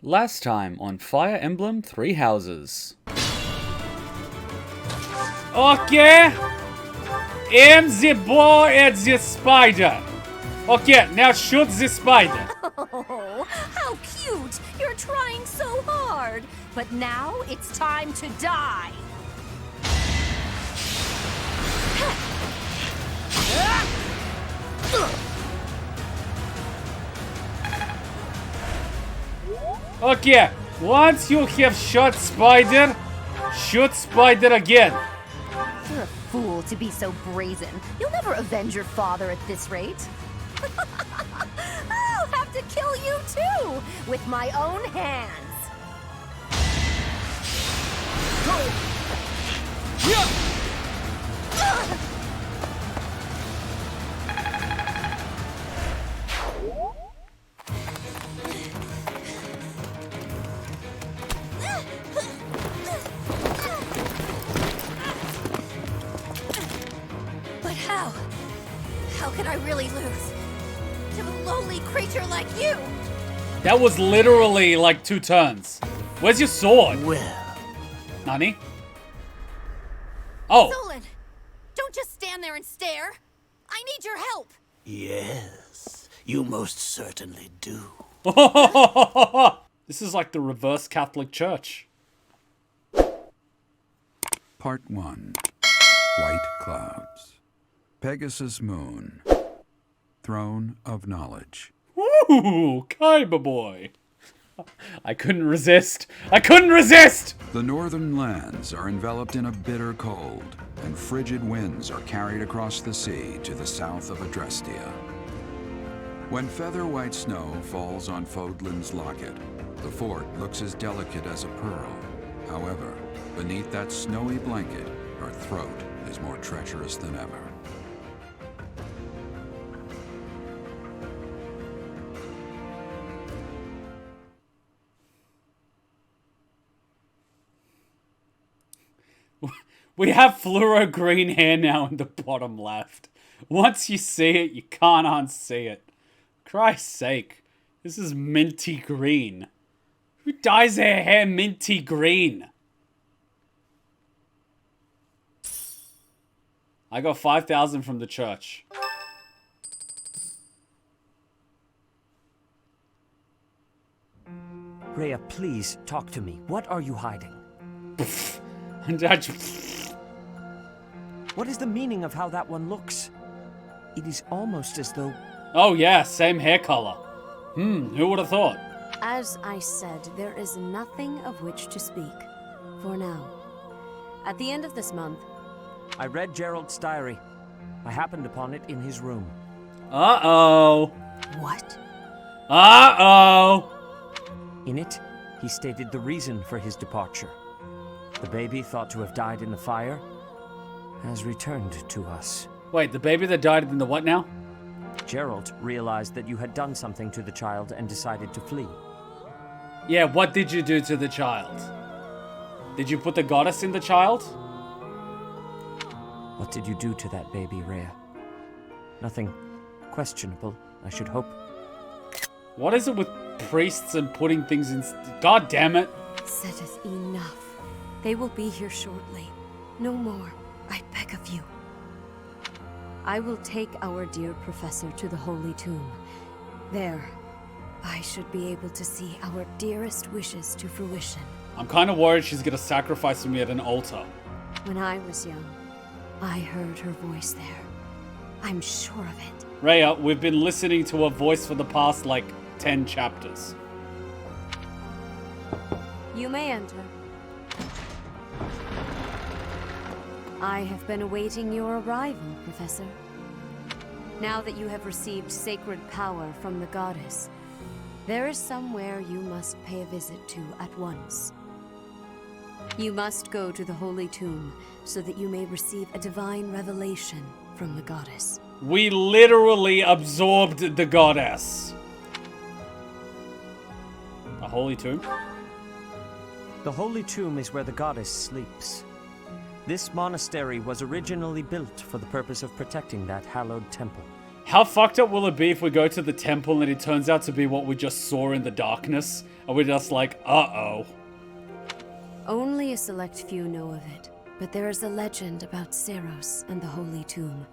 Last time on Fire Emblem 3 Houses. Okay. Aim the ball at the spider. Okay, now shoot the spider. Oh, how cute! You're trying so hard. But now it's time to die. Okay, once you have shot spider, shoot spider again. You're a fool to be so brazen. You'll never avenge your father at this rate. I'll have to kill you too, with my own hands. But how? How could I really lose to a lowly creature like you? That was literally like 2 turns. Where's your sword? Well, Nani? Oh. Solon, don't just stand there and stare. I need your help. yes, you most certainly do. This is like the reverse Catholic Church. Part 1. White Clouds. Pegasus Moon. Throne of Knowledge. Woo! Kaiba boy. I couldn't resist. I couldn't resist! The northern lands are enveloped in a bitter cold, and frigid winds are carried across the sea to the south of Adrestia. When feather white snow falls on Fodlan's locket, the fort looks as delicate as a pearl. However, beneath that snowy blanket, her throat is more treacherous than ever. We have fluoro green hair now in the bottom left. Once you see it, you can't unsee it. Christ's sake, this is minty green. Who dyes their hair minty green? I got 5,000 from the church. Rhea, please talk to me. What are you hiding? What is the meaning of how that one looks? It is almost as though... Oh yeah, same hair color. Who would have thought? As I said, there is nothing of which to speak. For now. At the end of this month... I read Gerald's diary. I happened upon it in his room. Uh-oh. What? Uh-oh. In it, he stated the reason for his departure. The baby, thought to have died in the fire, has returned to us. Wait, the baby that died in the what now? Gerald realized that you had done something to the child and decided to flee. Yeah, what did you do to the child? Did you put the goddess in the child? What did you do to that baby, Rhea? Nothing questionable, I should hope. What is it with priests and putting things in... God damn it. Setteth enough. They will be here shortly. No more, I beg of you. I will take our dear professor to the Holy Tomb. There, I should be able to see our dearest wishes to fruition. I'm kind of worried she's gonna sacrifice me at an altar. When I was young, I heard her voice there. I'm sure of it. Rhea, we've been listening to her voice for the past, 10 chapters. You may enter. I have been awaiting your arrival, Professor. Now that you have received sacred power from the goddess, there is somewhere you must pay a visit to at once. You must go to the Holy Tomb so that you may receive a divine revelation from the goddess. We literally absorbed the goddess. The Holy Tomb? The Holy Tomb is where the goddess sleeps. This monastery was originally built for the purpose of protecting that hallowed temple. How fucked up will it be if we go to the temple and it turns out to be what we just saw in the darkness? And we're just like, uh-oh. Only a select few know of it, but there is a legend about Seros and the Holy Tomb.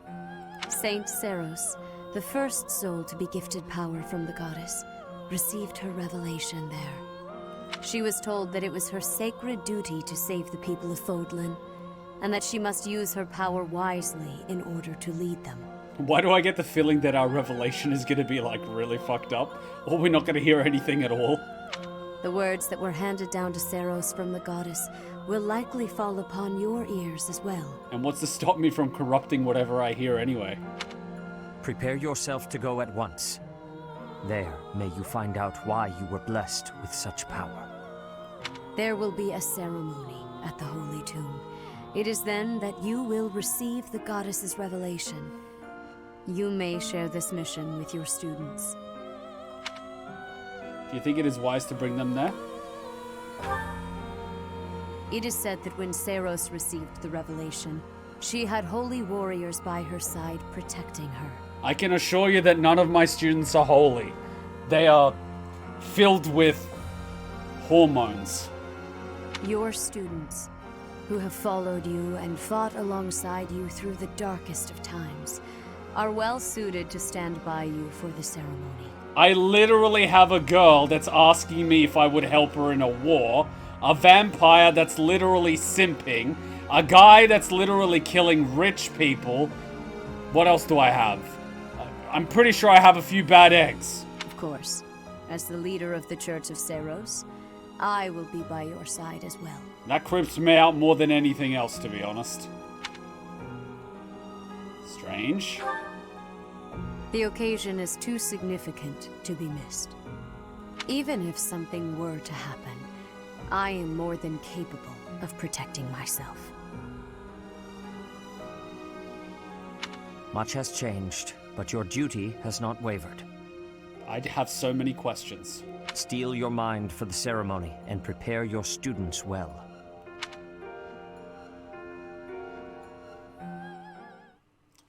Saint Seros, the first soul to be gifted power from the goddess, received her revelation there. She was told that it was her sacred duty to save the people of Fodlan, and that she must use her power wisely in order to lead them. Why do I get the feeling that our revelation is going to be, like, really fucked up? Or we're not going to hear anything at all? The words that were handed down to Seros from the goddess will likely fall upon your ears as well. And what's to stop me from corrupting whatever I hear anyway? Prepare yourself to go at once. There may you find out why you were blessed with such power. There will be a ceremony at the Holy Tomb. It is then that you will receive the goddess's revelation. You may share this mission with your students. Do you think it is wise to bring them there? It is said that when Seros received the revelation, she had holy warriors by her side protecting her. I can assure you that none of my students are holy. They are filled with hormones. Your students, who have followed you and fought alongside you through the darkest of times, are well suited to stand by you for the ceremony. I literally have a girl that's asking me if I would help her in a war, a vampire that's literally simping, a guy that's literally killing rich people. What else do I have? I'm pretty sure I have a few bad eggs. Of course, as the leader of the Church of Seros, I will be by your side as well. That creeps me out more than anything else, to be honest. Strange. The occasion is too significant to be missed. Even if something were to happen, I am more than capable of protecting myself. Much has changed, but your duty has not wavered. I have so many questions. Steel your mind for the ceremony and prepare your students well.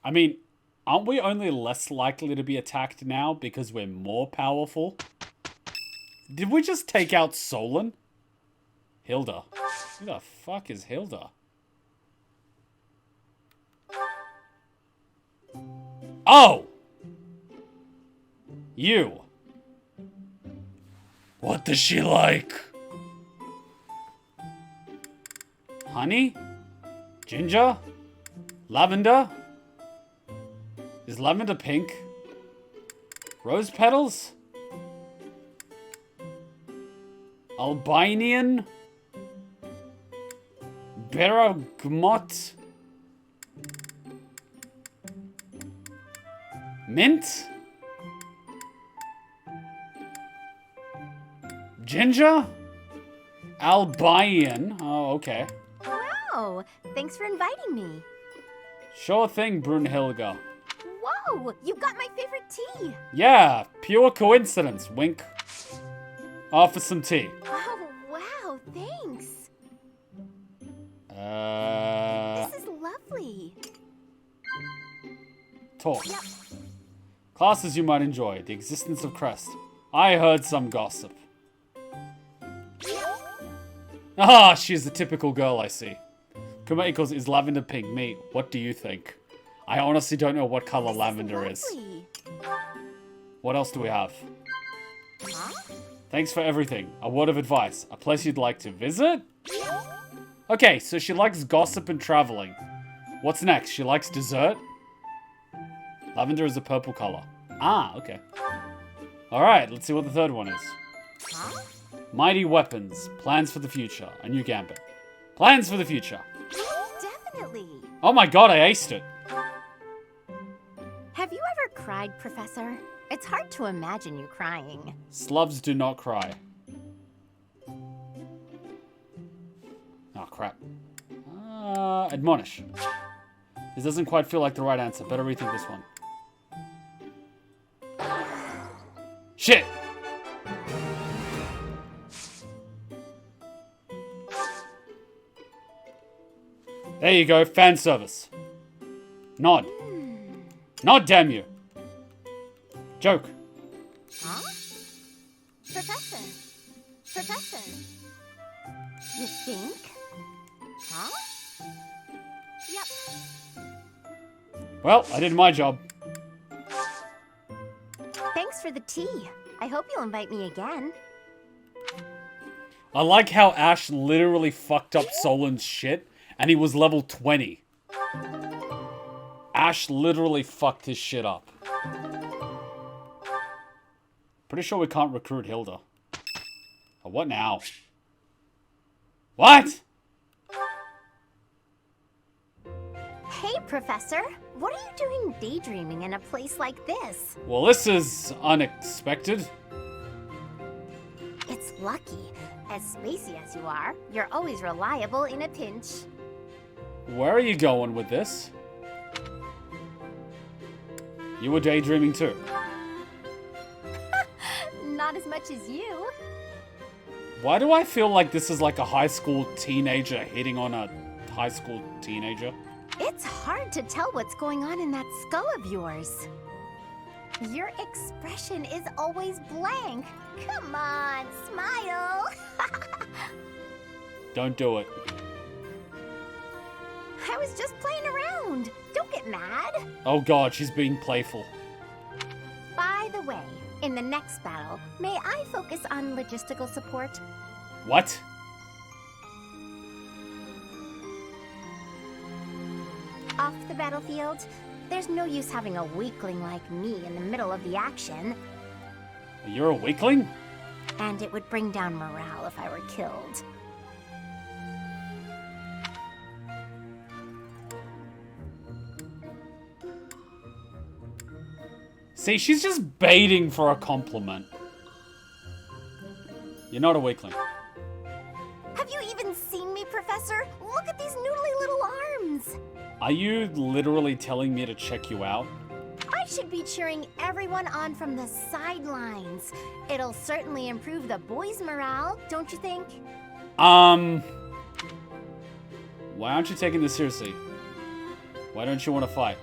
I mean, aren't we only less likely to be attacked now because we're more powerful? Did we just take out Solon? Hilda. Who the fuck is Hilda? Oh! You. What does she like? Honey? Ginger? Lavender? Is lavender pink? Rose petals? Albanian? Bergamot? Mint? Ginger? Albanian? Oh, okay. Wow, thanks for inviting me. Sure thing, Brunhilde. Whoa, you got my favorite tea. Yeah, pure coincidence, wink. Offer some tea. Oh, wow, thanks. This is lovely. Talk. Classes you might enjoy. The existence of Crest. I heard some gossip. Ah, she's the typical girl I see. Kuma equals is lavender pink. Me, what do you think? I honestly don't know what color lavender is. What else do we have? Thanks for everything. A word of advice. A place you'd like to visit? Okay, so she likes gossip and traveling. What's next? She likes dessert? Lavender is a purple color. Ah, okay. Alright, let's see what the third one is. Mighty weapons. Plans for the future. A new gambit. Plans for the future. Definitely. Oh my god, I aced it. Have you ever cried, Professor? It's hard to imagine you crying. Slubs do not cry. Oh, crap. Admonish. This doesn't quite feel like the right answer. Better rethink this one. Shit! There you go, fan service. Nod. Nod, damn you. Joke. Huh? Professor. Professor. You think? Huh? Yep. Well, I did my job. Thanks for the tea. I hope you'll invite me again. I like how Ash literally fucked up Solan's shit, and he was level 20. Ash literally fucked his shit up. Pretty sure we can't recruit Hilda. Oh, what now? What? Hey, Professor. What are you doing daydreaming in a place like this? Well, this is unexpected. It's lucky. As spacey as you are, you're always reliable in a pinch. Where are you going with this? You were daydreaming too. Not as much as you. Why do I feel like this is like a high school teenager hitting on a high school teenager? It's hard to tell what's going on in that skull of yours. Your expression is always blank. Come on, smile. Don't do it. I was just playing around. Don't get mad. Oh god, she's being playful. By the way, in the next battle, may I focus on logistical support? What? Off the battlefield, there's no use having a weakling like me in the middle of the action, You're a weakling? and it would bring down morale if I were killed. See, she's just baiting for a compliment. You're not a weakling. Have you even seen me, Professor? Look at these noodly little arms! Are you literally telling me to check you out? I should be cheering everyone on from the sidelines. It'll certainly improve the boys' morale, don't you think? Why aren't you taking this seriously? Why don't you want to fight?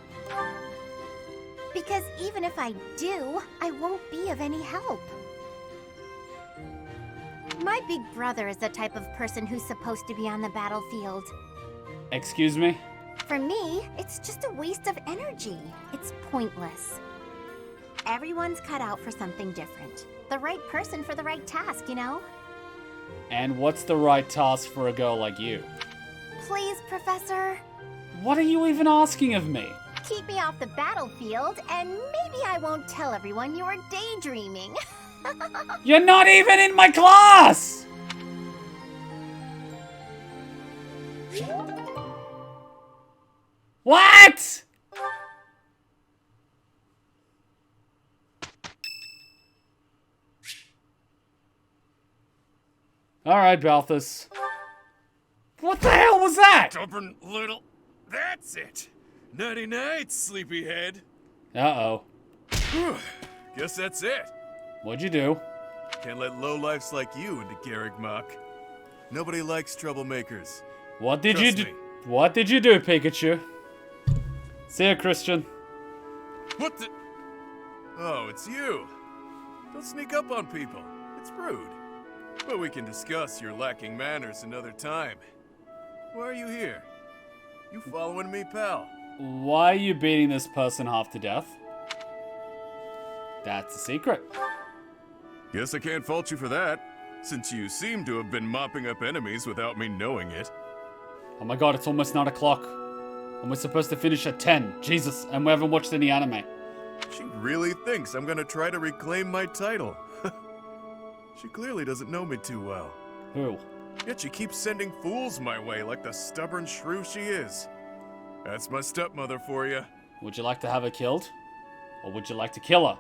Because even if I do, I won't be of any help. My big brother is the type of person who's supposed to be on the battlefield. Excuse me? For me, it's just a waste of energy. It's pointless. Everyone's cut out for something different. The right person for the right task, you know? And what's the right task for a girl like you? Please, Professor, What are you even asking of me? keep me off the battlefield, and maybe I won't tell everyone you were daydreaming. You're not even in my class! What? Alright, Balthus. What the hell was that? Stubborn little. That's it. Nighty night, sleepyhead. Uh-oh. Guess that's it. What'd you do? Can't let lowlifes like you into Garrigmock. Nobody likes troublemakers. What did you Trust do? me. What did you do, Pikachu? See ya, Christian. What the? Oh, it's you. Don't sneak up on people. It's rude. But we can discuss your lacking manners another time. Why are you here? You following me, pal? Why are you beating this person half to death? That's a secret. Guess I can't fault you for that, since you seem to have been mopping up enemies without me knowing it. Oh my god, it's almost 9 o'clock. And we're supposed to finish at 10. Jesus, and we haven't watched any anime. She really thinks I'm gonna try to reclaim my title. She clearly doesn't know me too well. Who? Yet she keeps sending fools my way like the stubborn shrew she is. That's my stepmother for you. Would you like to have her killed? Or would you like to kill her?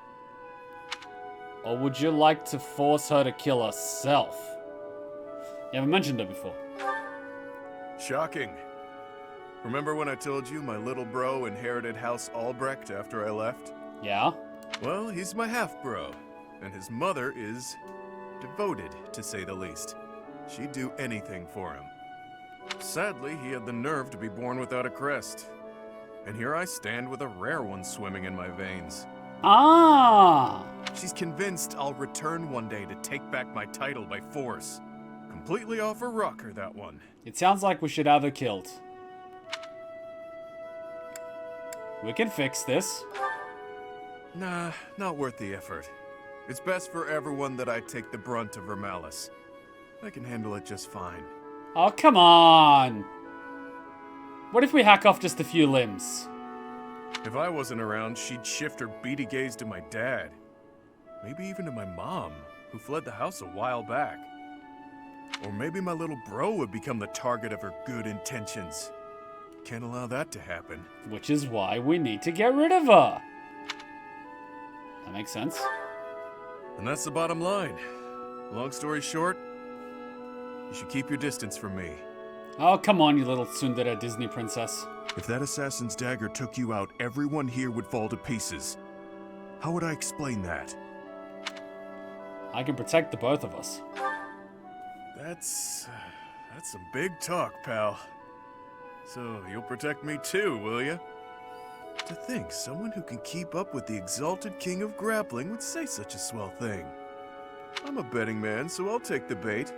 Or would you like to force her to kill herself? You haven't mentioned her before. Shocking. Remember when I told you my little bro inherited House Albrecht after I left? Yeah? Well, he's my half-bro, and his mother is devoted, to say the least. She'd do anything for him. Sadly, he had the nerve to be born without a crest. And here I stand with a rare one swimming in my veins. Ah! She's convinced I'll return one day to take back my title by force. Completely off her rocker, that one. It sounds like we should have her killed. We can fix this. Nah, not worth the effort. It's best for everyone that I take the brunt of her malice. I can handle it just fine. Oh, come on! What if we hack off just a few limbs? If I wasn't around, she'd shift her beady gaze to my dad. Maybe even to my mom, who fled the house a while back. Or maybe my little bro would become the target of her good intentions. Can't allow that to happen. Which is why we need to get rid of her. That makes sense. And that's the bottom line. Long story short, you should keep your distance from me. Oh, come on, you little tsundere Disney princess. If that assassin's dagger took you out, everyone here would fall to pieces. How would I explain that? I can protect the both of us. That's some big talk, pal. So you'll protect me too, will you? To think someone who can keep up with the exalted king of grappling would say such a swell thing. I'm a betting man, so I'll take the bait.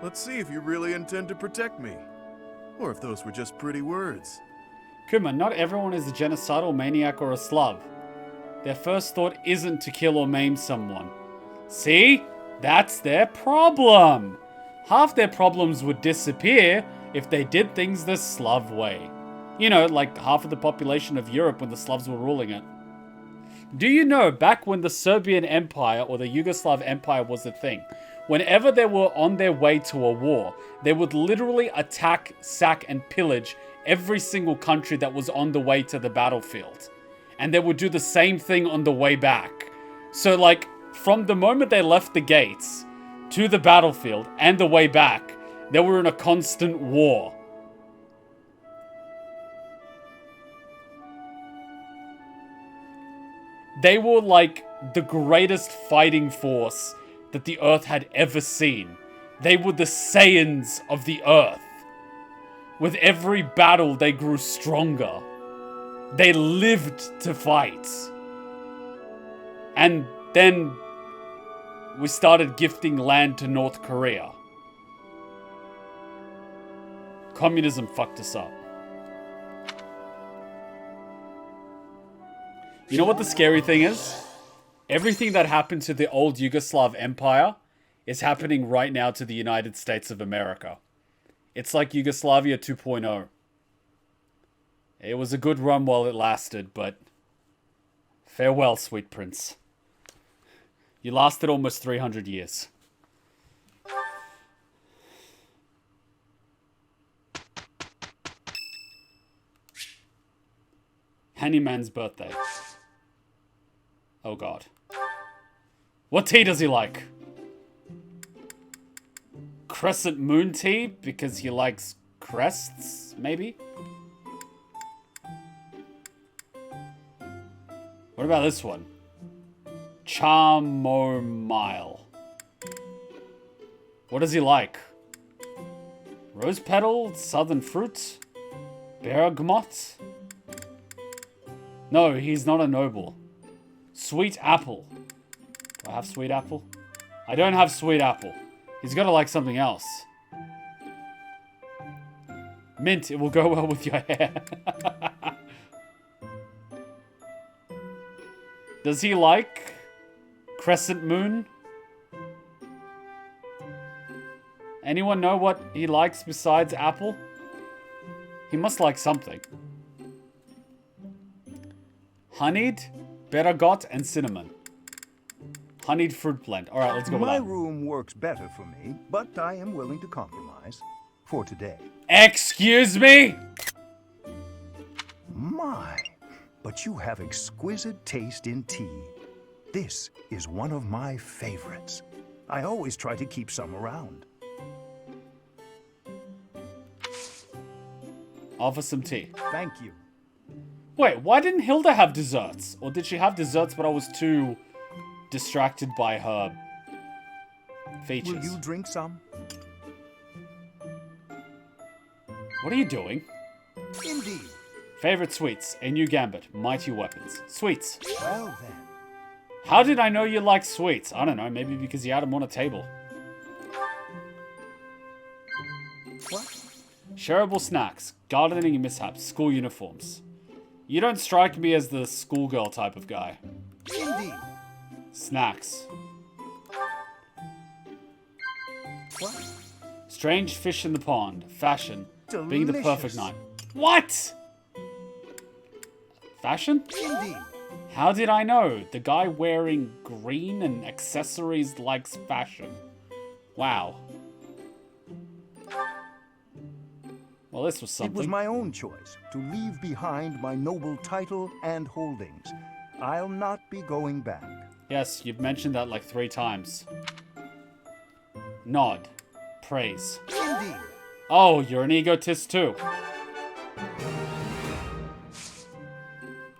Let's see if you really intend to protect me. Or if those were just pretty words. Kuma, not everyone is a genocidal maniac or a Slav. Their first thought isn't to kill or maim someone. See? That's their problem. Half their problems would disappear if they did things the Slav way. You know, like half of the population of Europe when the Slavs were ruling it. Do you know, back when the Serbian Empire or the Yugoslav Empire was a thing, whenever they were on their way to a war, they would literally attack, sack, and pillage every single country that was on the way to the battlefield. And they would do the same thing on the way back. So, like, from the moment they left the gates to the battlefield and the way back, they were in a constant war. They were like the greatest fighting force that the Earth had ever seen. They were the Saiyans of the Earth. With every battle, they grew stronger. They lived to fight. And then we started gifting land to North Korea. Communism fucked us up. You know what the scary thing is? Everything that happened to the old Yugoslav Empire is happening right now to the United States of America. It's like Yugoslavia 2.0. It was a good run while it lasted, but farewell, sweet prince. You lasted almost 300 years. Handyman's birthday. Oh god. What tea does he like? Crescent moon tea? Because he likes crests, maybe? What about this one? Chamomile. What does he like? Rose petal? Southern fruit? Bergamot? No, he's not a noble. Sweet apple. Do I have sweet apple? I don't have sweet apple. He's got to like something else. Mint, it will go well with your hair. Does he like crescent moon? Anyone know what he likes besides apple? He must like something. Honeyed, bergamot, and cinnamon. Honeyed fruit blend. Alright, let's go with My that. room works better for me, but I am willing to compromise. For today. Excuse me? My, but you have exquisite taste in tea. This is one of my favorites. I always try to keep some around. Offer some tea. Thank you. Wait, why didn't Hilda have desserts? Or did she have desserts but I was too distracted by her features? Will you drink some? What are you doing? Indeed. Favorite sweets. A new gambit. Mighty weapons. Sweets. Well then. How did I know you like sweets? I don't know. Maybe because you had them on a table. What? Shareable snacks. Gardening mishaps. School uniforms. You don't strike me as the schoolgirl type of guy. Indeed. Snacks. What? Strange fish in the pond. Fashion. Being the perfect Delicious. knight. What? Fashion? Indeed. How did I know? The guy wearing green and accessories likes fashion. Wow. Well, this was something. It was my own choice to leave behind my noble title and holdings. I'll not be going back. Yes, you've mentioned that like 3 times. Nod. Praise. Indeed. Oh, you're an egotist too.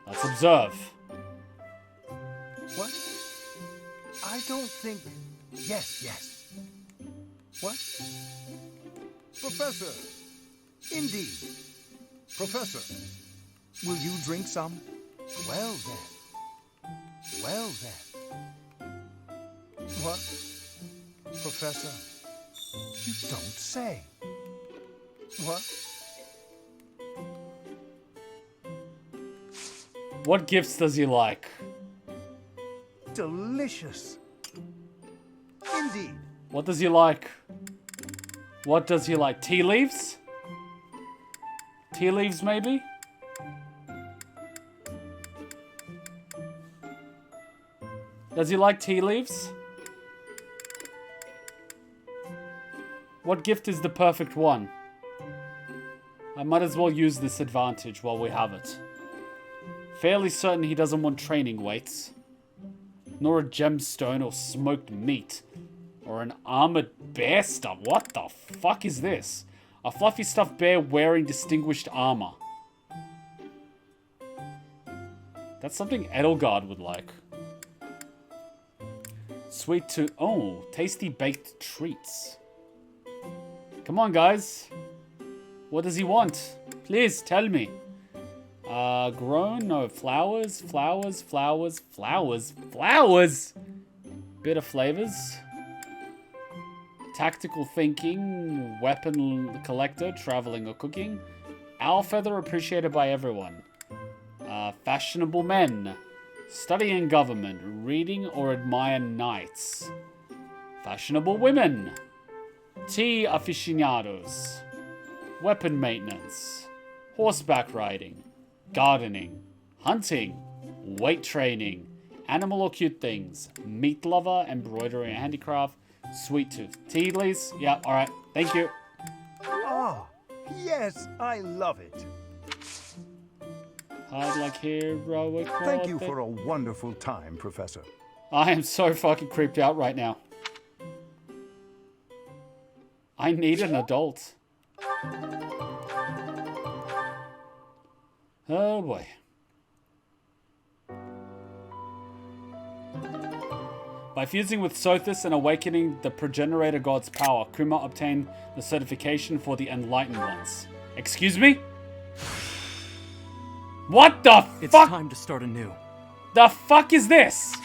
Let's observe. What? I don't think... Yes. What? Professor. Indeed. Professor. Will you drink some? Well then. What? Professor. You don't say. What? What gifts does he like? Delicious. Indeed. What does he like? What does he like? Tea leaves? Tea leaves, maybe? Does he like tea leaves? What gift is the perfect one? I might as well use this advantage while we have it. Fairly certain he doesn't want training weights. Nor a gemstone or smoked meat. Or an armored bear stuff. What the fuck is this? A fluffy stuffed bear wearing distinguished armor. That's something Edelgard would like. Sweet to... Oh, tasty baked treats. Come on, guys. What does he want? Please, tell me. Grown? No, flowers. Bitter flavors. Tactical thinking. Weapon collector. Traveling or cooking. Owl feather appreciated by everyone. Fashionable men. Studying government. Reading or admire knights. Fashionable women. Tea aficionados. Weapon maintenance. Horseback riding. Gardening. Hunting. Weight training. Animal or cute things. Meat lover. Embroidery and handicraft. Sweet tooth. Tea, please? Yeah, alright. Thank you. Ah, yes, I love it. Hard like heroic. Thank you for a wonderful time, Professor. I am so fucking creeped out right now. I need an adult. Oh boy. By fusing with Sothis and awakening the progenitor god's power, Kuma obtained the certification for the Enlightened Ones. Excuse me? What the fuck? It's time to start anew. The fuck is this?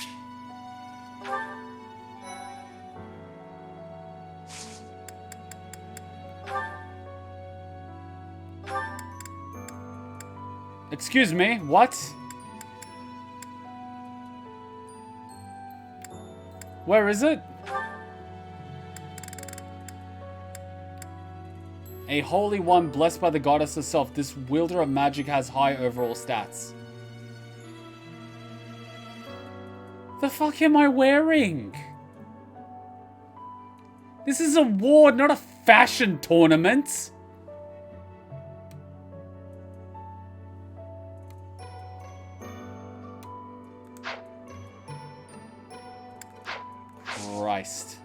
Excuse me, what? Where is it? A holy one blessed by the goddess herself. This wielder of magic has high overall stats. The fuck am I wearing? This is a ward, not a fashion tournament. Christ.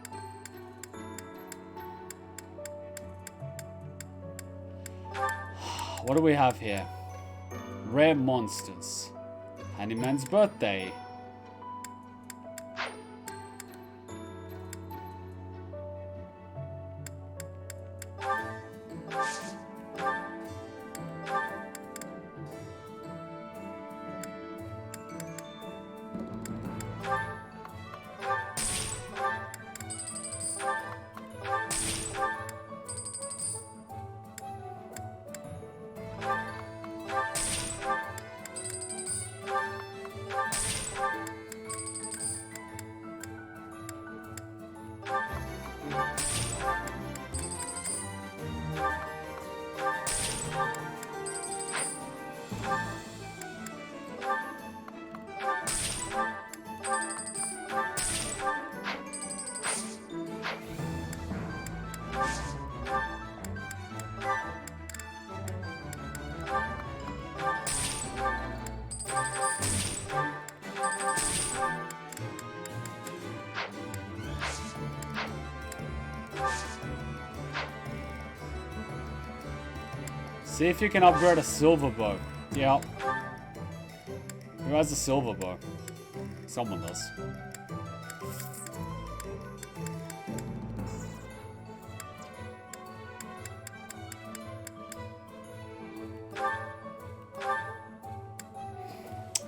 What do we have here? Rare monsters. Handyman's birthday. See if you can upgrade a silver bow. Yeah. Who has a silver bow? Someone does.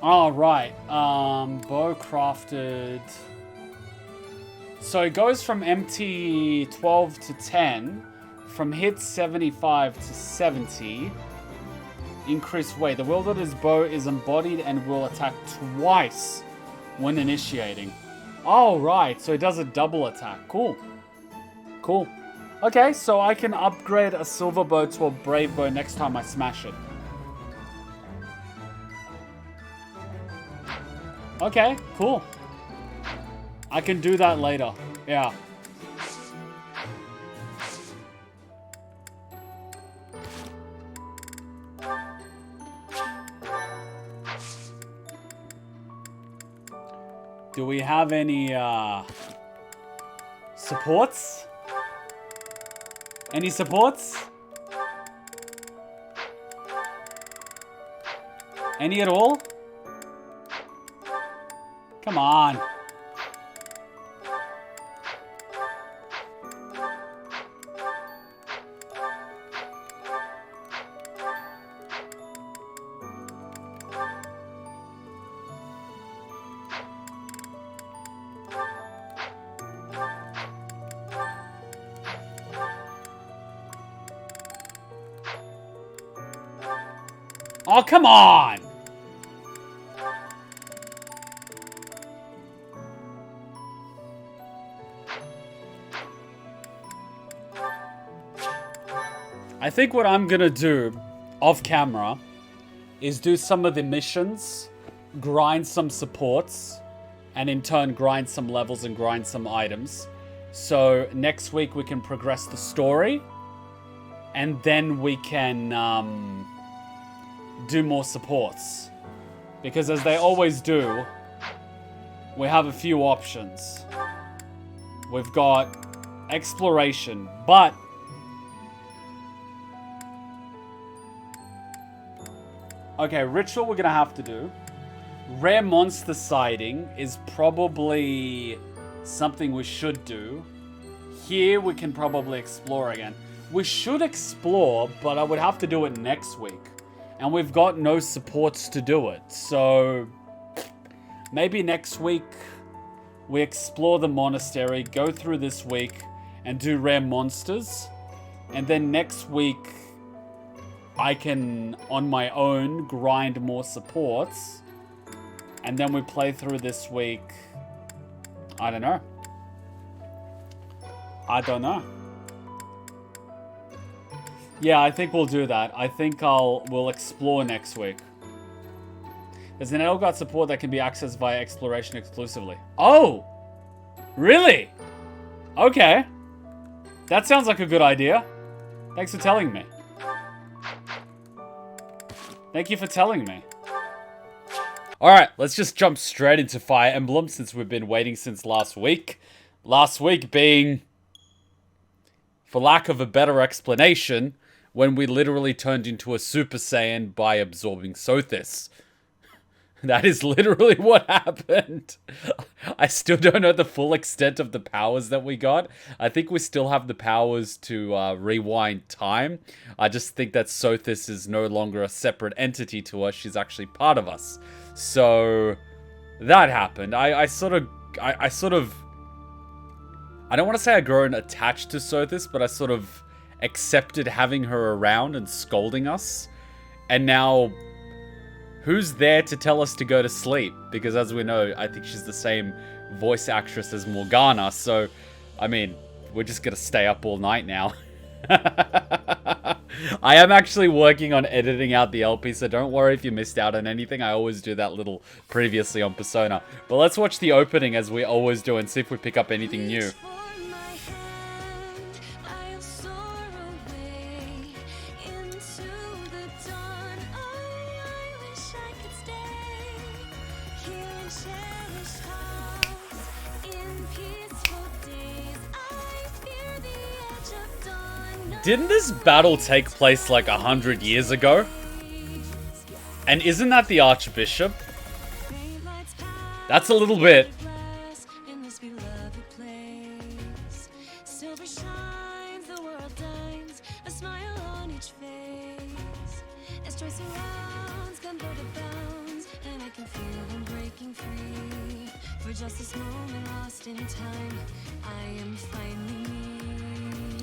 Oh, right. Bow crafted. So it goes from MT 12 to 10, from hit 75 to 70. Increased weight. The wielder's bow is embodied and will attack twice when initiating. Oh, right. So it does a double attack. Cool. Cool. Okay, so I can upgrade a silver bow to a brave bow next time I smash it. Okay, cool. I can do that later. Yeah. Do we have any supports? Any supports? Any at all? Come on. Oh, come on! I think what I'm gonna do off camera is do some of the missions, grind some supports, and in turn grind some levels and grind some items. So next week we can progress the story, and then we can do more supports. Because as they always do, we have a few options. We've got exploration, but okay, ritual we're gonna have to do. Rare monster sighting is probably something we should do. Here we can probably explore again. We should explore, but I would have to do it next week. And we've got no supports to do it. So maybe next week we explore the monastery, go through this week, and do rare monsters. And then next week I can, on my own, grind more supports. And then we play through this week. I don't know. I don't know. Yeah, I think we'll do that. I think we'll explore next week. There's an Edelgard support that can be accessed via exploration exclusively. Oh! Really? Okay. That sounds like a good idea. Thanks for telling me. Thank you for telling me. Alright, let's just jump straight into Fire Emblem since we've been waiting since last week. Last week being, for lack of a better explanation, when we literally turned into a Super Saiyan by absorbing Sothis. That is literally what happened. I still don't know the full extent of the powers that we got. I think we still have the powers to rewind time. I just think that Sothis is no longer a separate entity to us. She's actually part of us. So that happened. I sort of I don't want to say I've grown attached to Sothis, but I sort of accepted having her around and scolding us. And now, who's there to tell us to go to sleep? Because as we know, I think she's the same voice actress as Morgana. So, I mean, we're just going to stay up all night now. I am actually working on editing out the LP, so don't worry if you missed out on anything. I always do that little previously on Persona. But let's watch the opening as we always do and see if we pick up anything new. Didn't this battle take place like 100 years ago? And isn't that the Archbishop? That's a little bit.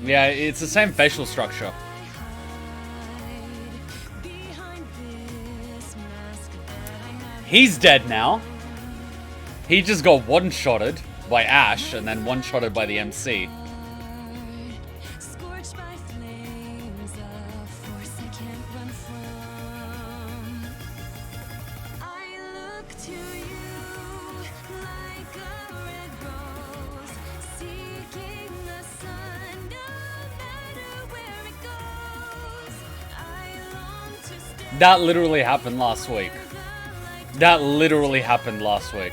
Yeah, it's the same facial structure. He's dead now. He just got one-shotted by Ash and then one-shotted by the MC. That literally happened last week. That literally happened last week.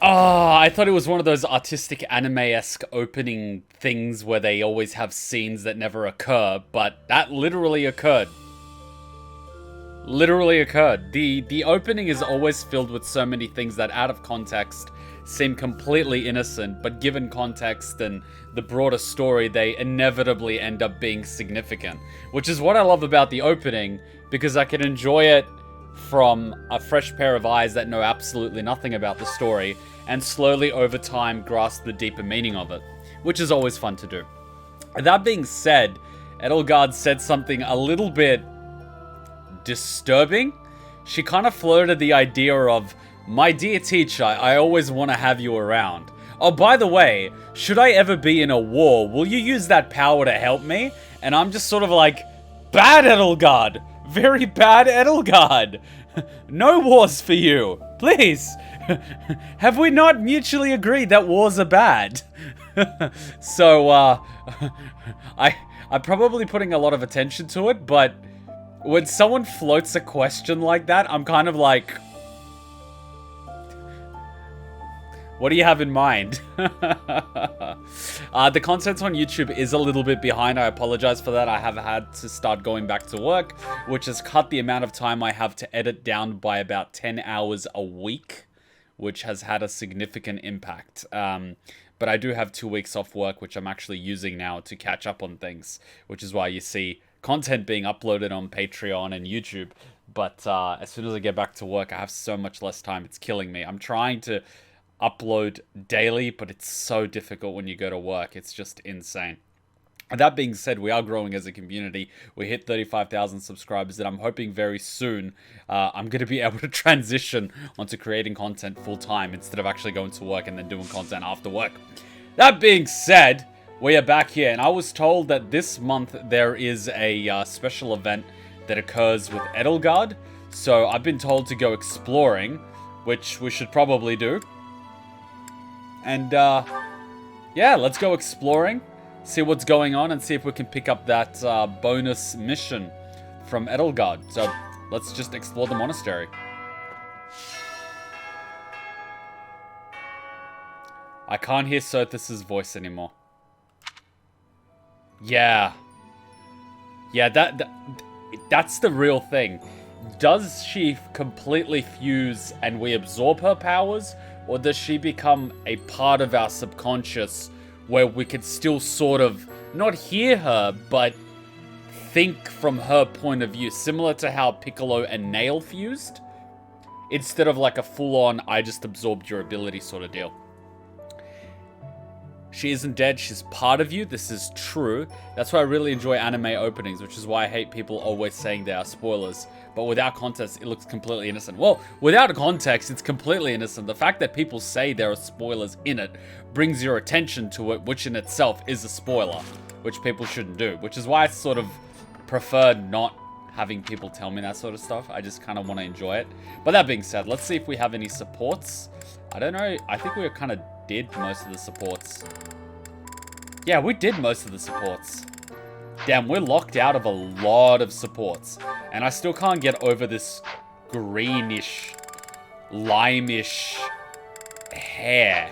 Oh, I thought it was one of those artistic anime-esque opening things where they always have scenes that never occur, but that literally occurred. Literally occurred. The opening is always filled with so many things that out of context seem completely innocent, but given context and the broader story, they inevitably end up being significant. Which is what I love about the opening, because I can enjoy it from a fresh pair of eyes that know absolutely nothing about the story, and slowly over time grasp the deeper meaning of it, which is always fun to do. That being said, Edelgard said something a little bit disturbing. She kind of floated the idea of, "My dear teacher, I always want to have you around. Oh, by the way, should I ever be in a war, will you use that power to help me?" And I'm just sort of like, bad Edelgard! Very bad Edelgard! No wars for you! Please! Have we not mutually agreed that wars are bad? So, I'm probably putting a lot of attention to it, but when someone floats a question like that, I'm kind of like, what do you have in mind? The content on YouTube is a little bit behind. I apologize for that. I have had to start going back to work, which has cut the amount of time I have to edit down by about 10 hours a week, which has had a significant impact. But I do have 2 weeks off work, which I'm actually using now to catch up on things, which is why you see content being uploaded on Patreon and YouTube. But as soon as I get back to work, I have so much less time. It's killing me. I'm trying to upload daily, but it's so difficult when you go to work. It's just insane. And that being said, we are growing as a community. We hit 35,000 subscribers, and I'm hoping very soon I'm going to be able to transition onto creating content full-time instead of actually going to work and then doing content after work. That being said, we are back here, and I was told that this month there is a special event that occurs with Edelgard. So I've been told to go exploring, which we should probably do. And, yeah, let's go exploring, see what's going on, and see if we can pick up that bonus mission from Edelgard. So, let's just explore the monastery. I can't hear Sothis' voice anymore. Yeah. Yeah, that's the real thing. Does she completely fuse and we absorb her powers? Or does she become a part of our subconscious where we could still sort of not hear her, but think from her point of view, similar to how Piccolo and Nail fused? Instead of like a full-on, I just absorbed your ability sort of deal. She isn't dead, she's part of you. This is true. That's why I really enjoy anime openings, which is why I hate people always saying they are spoilers. But without context, it looks completely innocent. Well, without context, it's completely innocent. The fact that people say there are spoilers in it brings your attention to it, which in itself is a spoiler, which people shouldn't do. Which is why I sort of prefer not having people tell me that sort of stuff. I just kind of want to enjoy it. But that being said, let's see if we have any supports. I don't know. I think we kind of did most of the supports. Yeah, we did most of the supports. Damn, we're locked out of a lot of supports. And I still can't get over this greenish, limeish hair.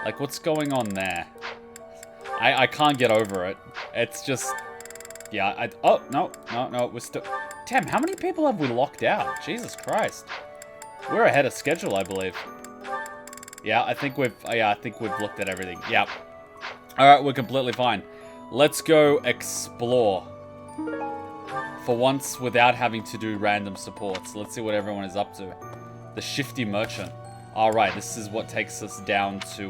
Like, what's going on there? I can't get over it. It's just... Yeah, oh, no, we're still... Damn, how many people have we locked out? Jesus Christ. We're ahead of schedule, I believe. Yeah, I think we've looked at everything. Yeah. Alright, we're completely fine. Let's go explore. For once, without having to do random supports. Let's see what everyone is up to. The Shifty Merchant. Alright, this is what takes us down to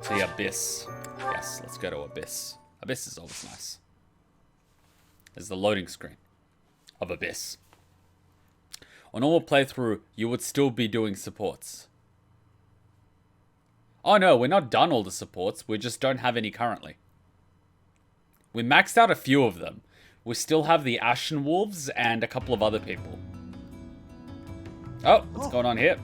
the Abyss. Yes, let's go to Abyss. Abyss is always nice. There's the loading screen of Abyss. On normal playthrough, you would still be doing supports. Oh no, we're not done all the supports, we just don't have any currently. We maxed out a few of them. We still have the Ashen Wolves and a couple of other people. Oh, what's going on here?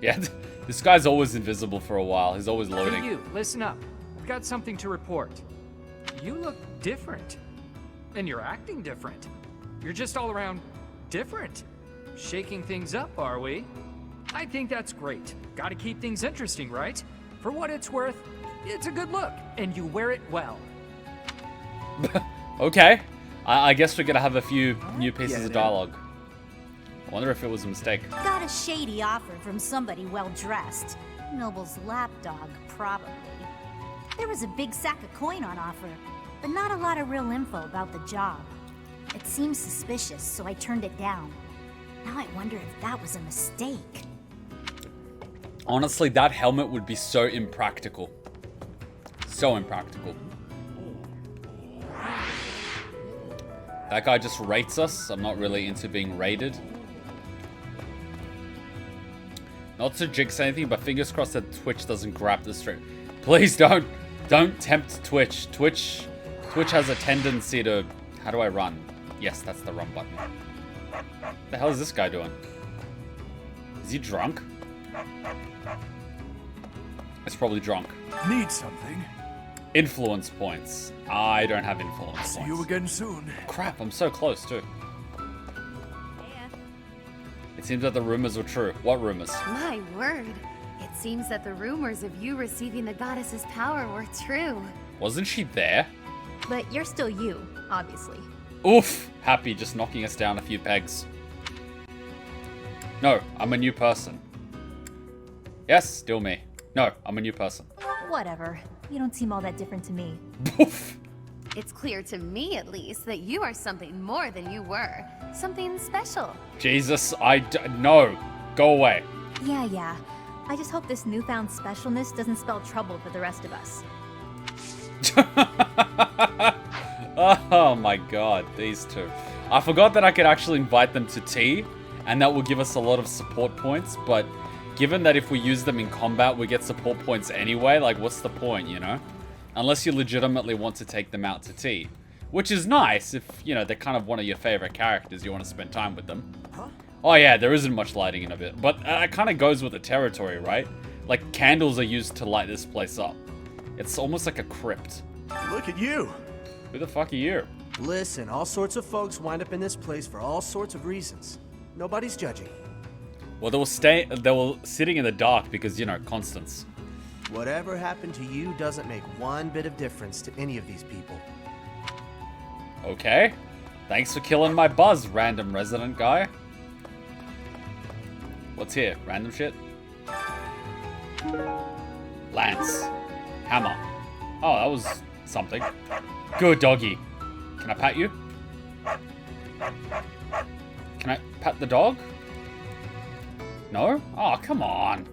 Yeah, this guy's always invisible for a while. He's always loading. Hey you, listen up. I've got something to report. You look different. And you're acting different. You're just all around different. Shaking things up, are we? I think that's great. Gotta keep things interesting, right? For what it's worth, it's a good look, and you wear it well. Okay. I guess we're gonna have a few new pieces of dialogue. I wonder if it was a mistake. Got a shady offer from somebody well-dressed. Noble's lapdog, probably. There was a big sack of coin on offer, but not a lot of real info about the job. It seemed suspicious, so I turned it down. Now I wonder if that was a mistake. Honestly, that helmet would be so impractical. So impractical. That guy just rates us. I'm not really into being rated. Not to jinx anything, but fingers crossed that Twitch doesn't grab the stream. Please don't. Don't tempt Twitch. Twitch has a tendency to... How do I run? Yes, that's the run button. What the hell is this guy doing? Is he drunk? He's probably drunk. Need something? Influence points. I don't have influence points. See you again soon. Crap, I'm so close too. It seems that the rumors were true. What rumors? My word. It seems that the rumors of you receiving the goddess's power were true. Wasn't she there? But you're still you, obviously. Oof! Happy just knocking us down a few pegs. No, I'm a new person. Yes, still me. No, I'm a new person. Whatever. You don't seem all that different to me. Oof! It's clear to me, at least, that you are something more than you were. Something special. Jesus, no. Go away. Yeah. I just hope this newfound specialness doesn't spell trouble for the rest of us. Oh my god, these two. I forgot that I could actually invite them to tea, and that will give us a lot of support points, but given that if we use them in combat, we get support points anyway, like what's the point, you know? Unless you legitimately want to take them out to tea. Which is nice if, you know, they're kind of one of your favorite characters, you want to spend time with them. Oh yeah, there isn't much lighting in a bit, but it kind of goes with the territory, right? Like, candles are used to light this place up. It's almost like a crypt. Look at you. Who the fuck are you? Listen, all sorts of folks wind up in this place for all sorts of reasons. Nobody's judging. Well, they were sitting in the dark because, you know, Constance. Whatever happened to you doesn't make one bit of difference to any of these people. Okay. Thanks for killing my buzz, random resident guy. What's here? Random shit? Lance. Hammer. Oh, that was something. Good doggy. Can I pat you? Can I pat the dog? No? Oh, come on.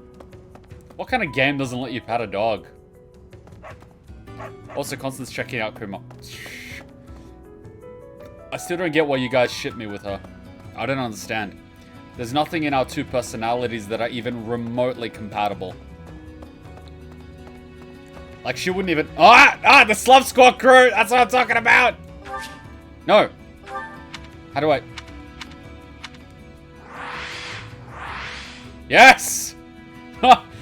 What kind of game doesn't let you pat a dog? Also, Constance checking out Kuma. I still don't get why you guys ship me with her. I don't understand. There's nothing in our two personalities that are even remotely compatible. Like, she wouldn't even... the Slum Squad crew! That's what I'm talking about! No. How do I... Yes!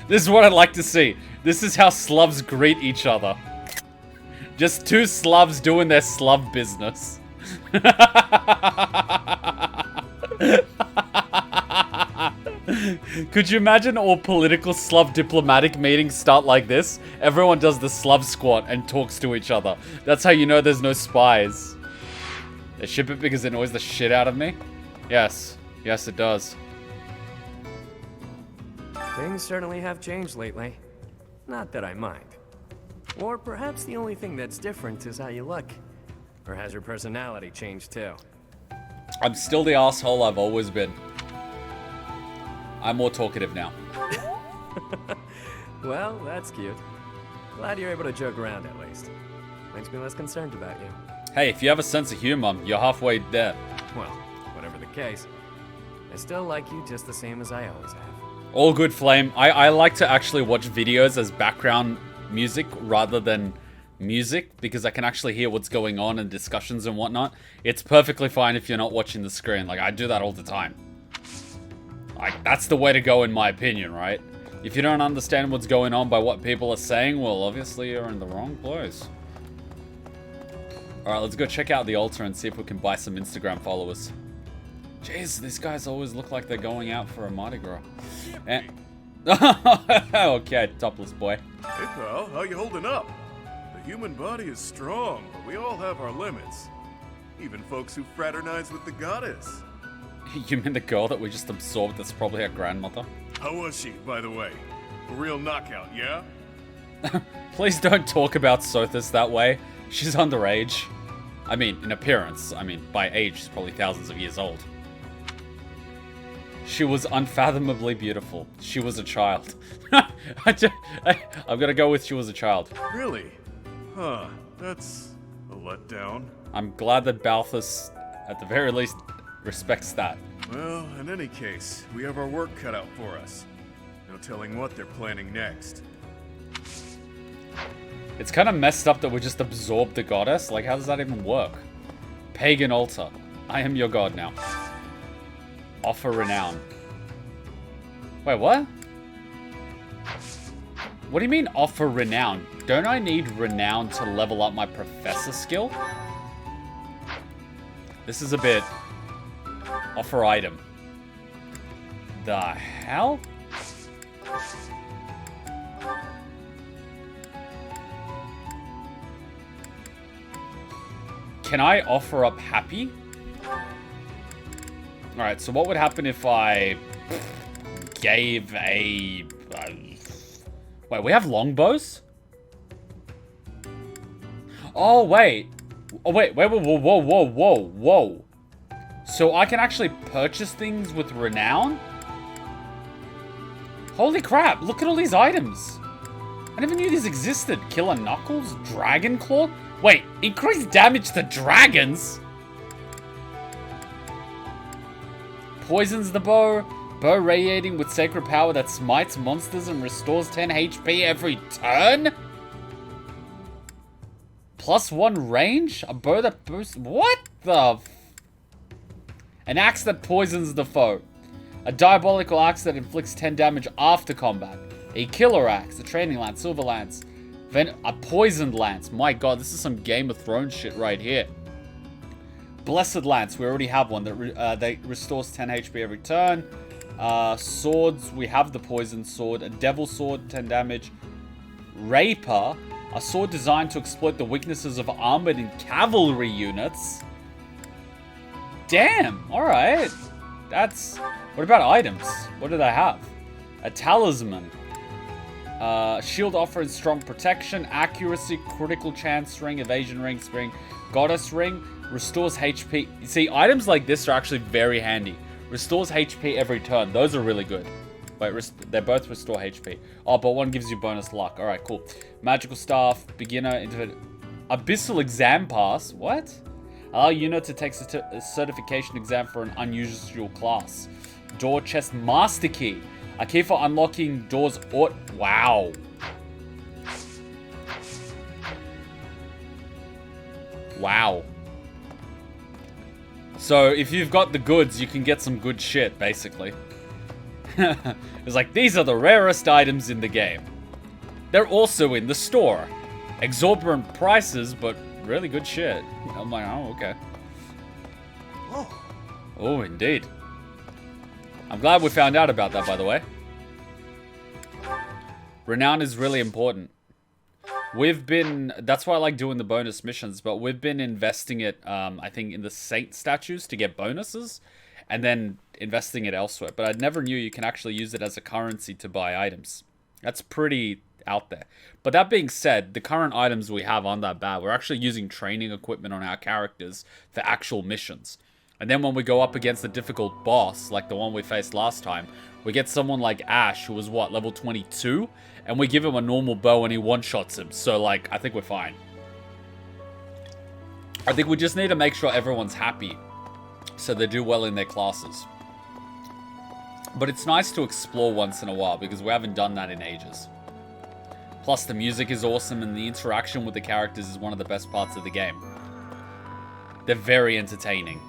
This is what I'd like to see. This is how slubs greet each other. Just two slubs doing their slub business. Could you imagine all political Slav diplomatic meetings start like this? Everyone does the Slav squat and talks to each other. That's how you know there's no spies. They ship it because it annoys the shit out of me? Yes. Yes, it does. Things certainly have changed lately. Not that I mind. Or perhaps the only thing that's different is how you look. Or has your personality changed too? I'm still the asshole I've always been. I'm more talkative now. Well, that's cute. Glad you're able to joke around at least. Makes me less concerned about you. Hey, if you have a sense of humor, you're halfway there. Well, whatever the case, I still like you just the same as I always have. All good, Flame. I like to actually watch videos as background music rather than music because I can actually hear what's going on in discussions and whatnot. It's perfectly fine if you're not watching the screen. Like, I do that all the time. Like, that's the way to go in my opinion, right? If you don't understand what's going on by what people are saying, well, obviously you're in the wrong place. Alright, let's go check out the altar and see if we can buy some Instagram followers. Jeez, these guys always look like they're going out for a Mardi Gras. And... okay, topless boy. Hey pal, how you holding up? The human body is strong, but we all have our limits. Even folks who fraternize with the goddess. You mean the girl that we just absorbed that's probably her grandmother? How was she, by the way? A real knockout, yeah? Please don't talk about Sothis that way. She's underage. I mean, in appearance. I mean, by age, she's probably thousands of years old. She was unfathomably beautiful. She was a child. I'm gonna go with she was a child. Really? Huh, that's a letdown. I'm glad that Balthus, at the very least, respects that. Well, in any case, we have our work cut out for us. No telling what they're planning next. It's kind of messed up that we just absorbed the goddess. Like, how does that even work? Pagan altar. I am your god now. Offer renown. Wait, what? What do you mean offer renown? Don't I need renown to level up my professor skill? This is a bit... Offer item. The hell? Can I offer up happy? Alright, so what would happen if I gave a... wait, we have longbows? Oh, wait. Oh, wait, whoa. So I can actually purchase things with renown? Holy crap, look at all these items. I never knew these existed. Killer Knuckles? Dragon Claw? Wait, increased damage to dragons? Poisons the bow. Bow radiating with sacred power that smites monsters and restores 10 HP every turn? +1 range? A bow that boosts... What the... An axe that poisons the foe. A diabolical axe that inflicts 10 damage after combat. A killer axe. A training lance. Silver lance. A poisoned lance. My god, this is some Game of Thrones shit right here. Blessed lance. We already have one that restores 10 HP every turn. Swords. We have the poisoned sword. A devil sword. 10 damage. Rapier. A sword designed to exploit the weaknesses of armored and cavalry units. Damn, alright. That's... What about items? What do they have? A talisman. Shield offering strong protection, accuracy, critical chance ring, evasion ring, spring, goddess ring, restores HP. You see, items like this are actually very handy. Restores HP every turn. Those are really good. Wait, they both restore HP. Oh, but one gives you bonus luck. Alright, cool. Magical staff, beginner, abyssal exam pass. What? Allow unit to take a certification exam for an unusual class. Door chest master key. A key for unlocking doors or... Wow. Wow. So, if you've got the goods, you can get some good shit, basically. It's like, these are the rarest items in the game. They're also in the store. Exorbitant prices, but really good shit. I'm like, oh, okay. Oh, indeed. I'm glad we found out about that, by the way. Renown is really important. That's why I like doing the bonus missions, but we've been investing it, I think, in the saint statues to get bonuses, and then investing it elsewhere. But I never knew you can actually use it as a currency to buy items. That's pretty out there. But that being said, the current items we have aren't that bad. We're actually using training equipment on our characters for actual missions. And then when we go up against a difficult boss, like the one we faced last time, we get someone like Ash, who was, what, level 22? And we give him a normal bow and he one-shots him. So, like, I think we're fine. I think we just need to make sure everyone's happy so they do well in their classes. But it's nice to explore once in a while because we haven't done that in ages. Plus, the music is awesome and the interaction with the characters is one of the best parts of the game. They're very entertaining.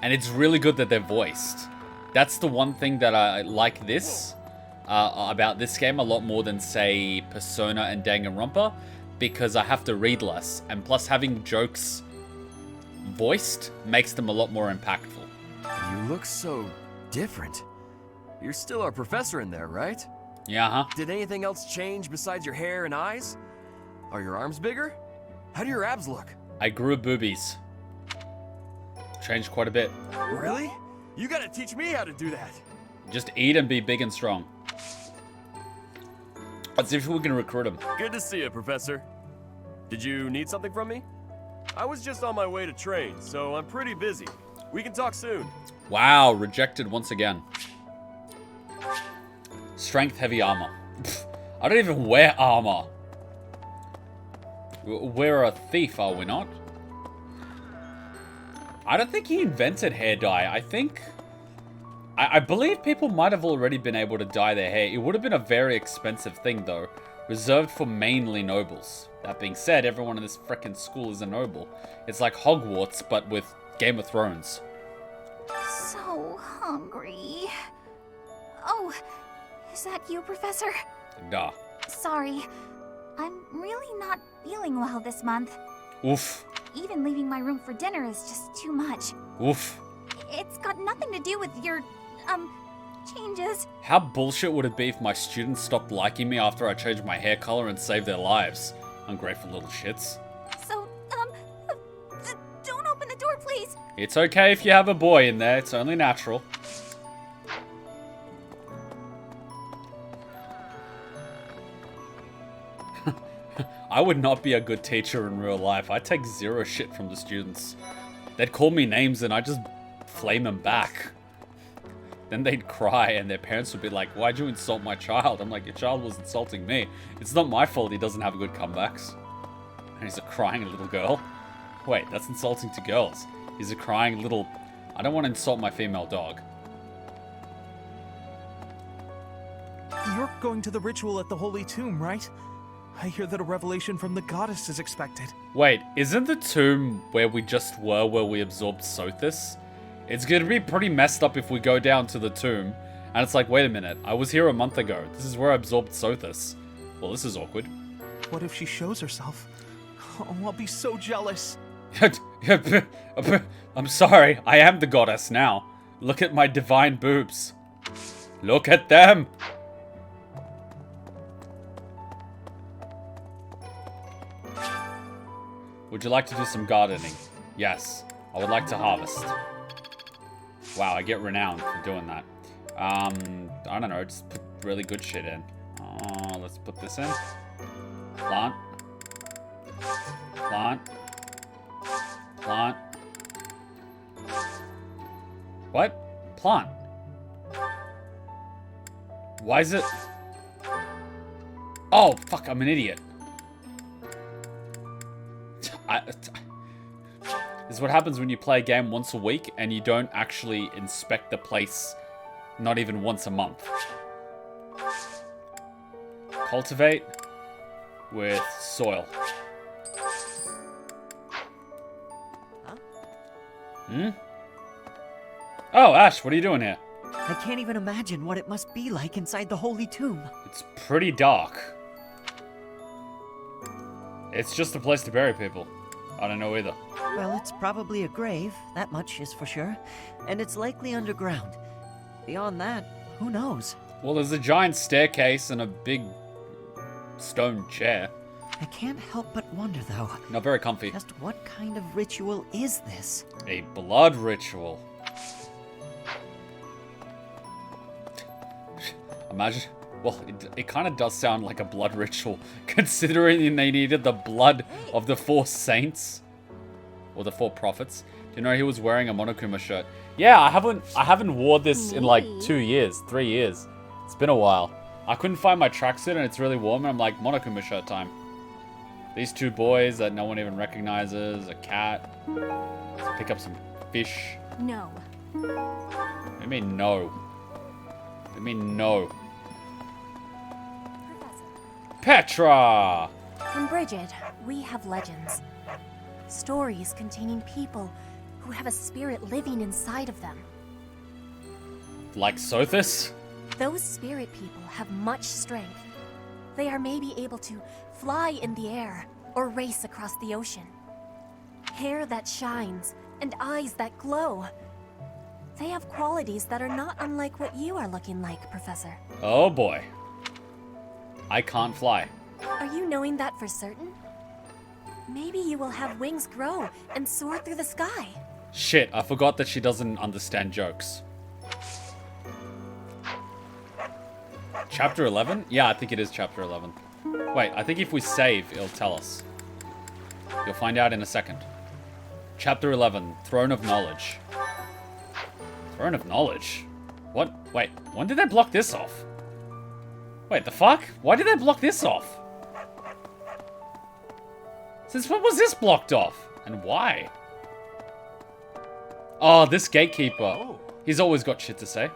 And it's really good that they're voiced. That's the one thing that I like about this game a lot more than, say, Persona and Danganronpa, because I have to read less. And plus, having jokes voiced makes them a lot more impactful. You look so different. You're still our professor in there, right? Yeah, huh? Did anything else change besides your hair and eyes? Are your arms bigger? How do your abs look? I grew boobies. Changed quite a bit. Really? You gotta teach me how to do that. Just eat and be big and strong. Let's see if we can recruit him. Good to see you, Professor. Did you need something from me? I was just on my way to train, so I'm pretty busy. We can talk soon. Wow, rejected once again. Strength heavy armor. Pfft, I don't even wear armor. We're a thief, are we not? I don't think he invented hair dye. I think... I believe people might have already been able to dye their hair. It would have been a very expensive thing, though. Reserved for mainly nobles. That being said, everyone in this frickin' school is a noble. It's like Hogwarts, but with Game of Thrones. So hungry. Oh, is that you, Professor? Duh. Sorry. I'm really not feeling well this month. Oof. Even leaving my room for dinner is just too much. Oof. It's got nothing to do with your, changes. How bullshit would it be if my students stopped liking me after I changed my hair color and saved their lives? Ungrateful little shits. So, don't open the door, please. It's okay if you have a boy in there. It's only natural. I would not be a good teacher in real life. I take zero shit from the students. They'd call me names and I just flame them back. Then they'd cry and their parents would be like, why'd you insult my child? I'm like, your child was insulting me. It's not my fault he doesn't have good comebacks. And he's a crying little girl. Wait, that's insulting to girls. He's a crying little... I don't want to insult my female dog. You're going to the ritual at the Holy Tomb, right? I hear that a revelation from the goddess is expected. Wait, isn't the tomb where we just were where we absorbed Sothis? It's gonna be pretty messed up if we go down to the tomb, and it's like, wait a minute, I was here a month ago. This is where I absorbed Sothis. Well, this is awkward. What if she shows herself? Oh, I'll be so jealous. I'm sorry, I am the goddess now. Look at my divine boobs. Look at them! Would you like to do some gardening? Yes, I would like to harvest. Wow, I get renowned for doing that. I don't know, just put really good shit in. Let's put this in. Plant. Plant. Plant. What? Plant. Why is it... Oh, fuck, I'm an idiot. This is what happens when you play a game once a week and you don't actually inspect the place not even once a month. Cultivate with soil. Hmm? Oh, Ash, what are you doing here? I can't even imagine what it must be like inside the Holy Tomb. It's pretty dark. It's just a place to bury people. I don't know either. Well, it's probably a grave, that much is for sure. And it's likely underground. Beyond that, who knows? Well, there's a giant staircase and a big stone chair. I can't help but wonder, though. Not very comfy. Just what kind of ritual is this? A blood ritual. Imagine. Well, it kind of does sound like a blood ritual, considering they needed the blood of the 4 saints. Or the 4 prophets. Do you know he was wearing a Monokuma shirt? Yeah, I haven't worn this in like 2 years, 3 years. It's been a while. I couldn't find my tracksuit and it's really warm and I'm like, Monokuma shirt time. These 2 boys that no one even recognizes, a cat. Let's pick up some fish. No. What do you mean no? What do you mean no? Petra! In Bridget, we have legends. Stories containing people who have a spirit living inside of them. Like Sothis? Those spirit people have much strength. They are maybe able to fly in the air or race across the ocean. Hair that shines and eyes that glow. They have qualities that are not unlike what you are looking like, Professor. Oh boy. I can't fly. Are you knowing that for certain? Maybe you will have wings grow and soar through the sky. Shit, I forgot that she doesn't understand jokes. Chapter 11? Yeah, I think it is chapter 11. Wait, I think if we save, it'll tell us. You'll find out in a second. Chapter 11, Throne of Knowledge. Throne of Knowledge? What? Wait, when did they block this off? Wait, the fuck? Why did they block this off? Since when was this blocked off? And why? Oh, this gatekeeper. Oh. He's always got shit to say.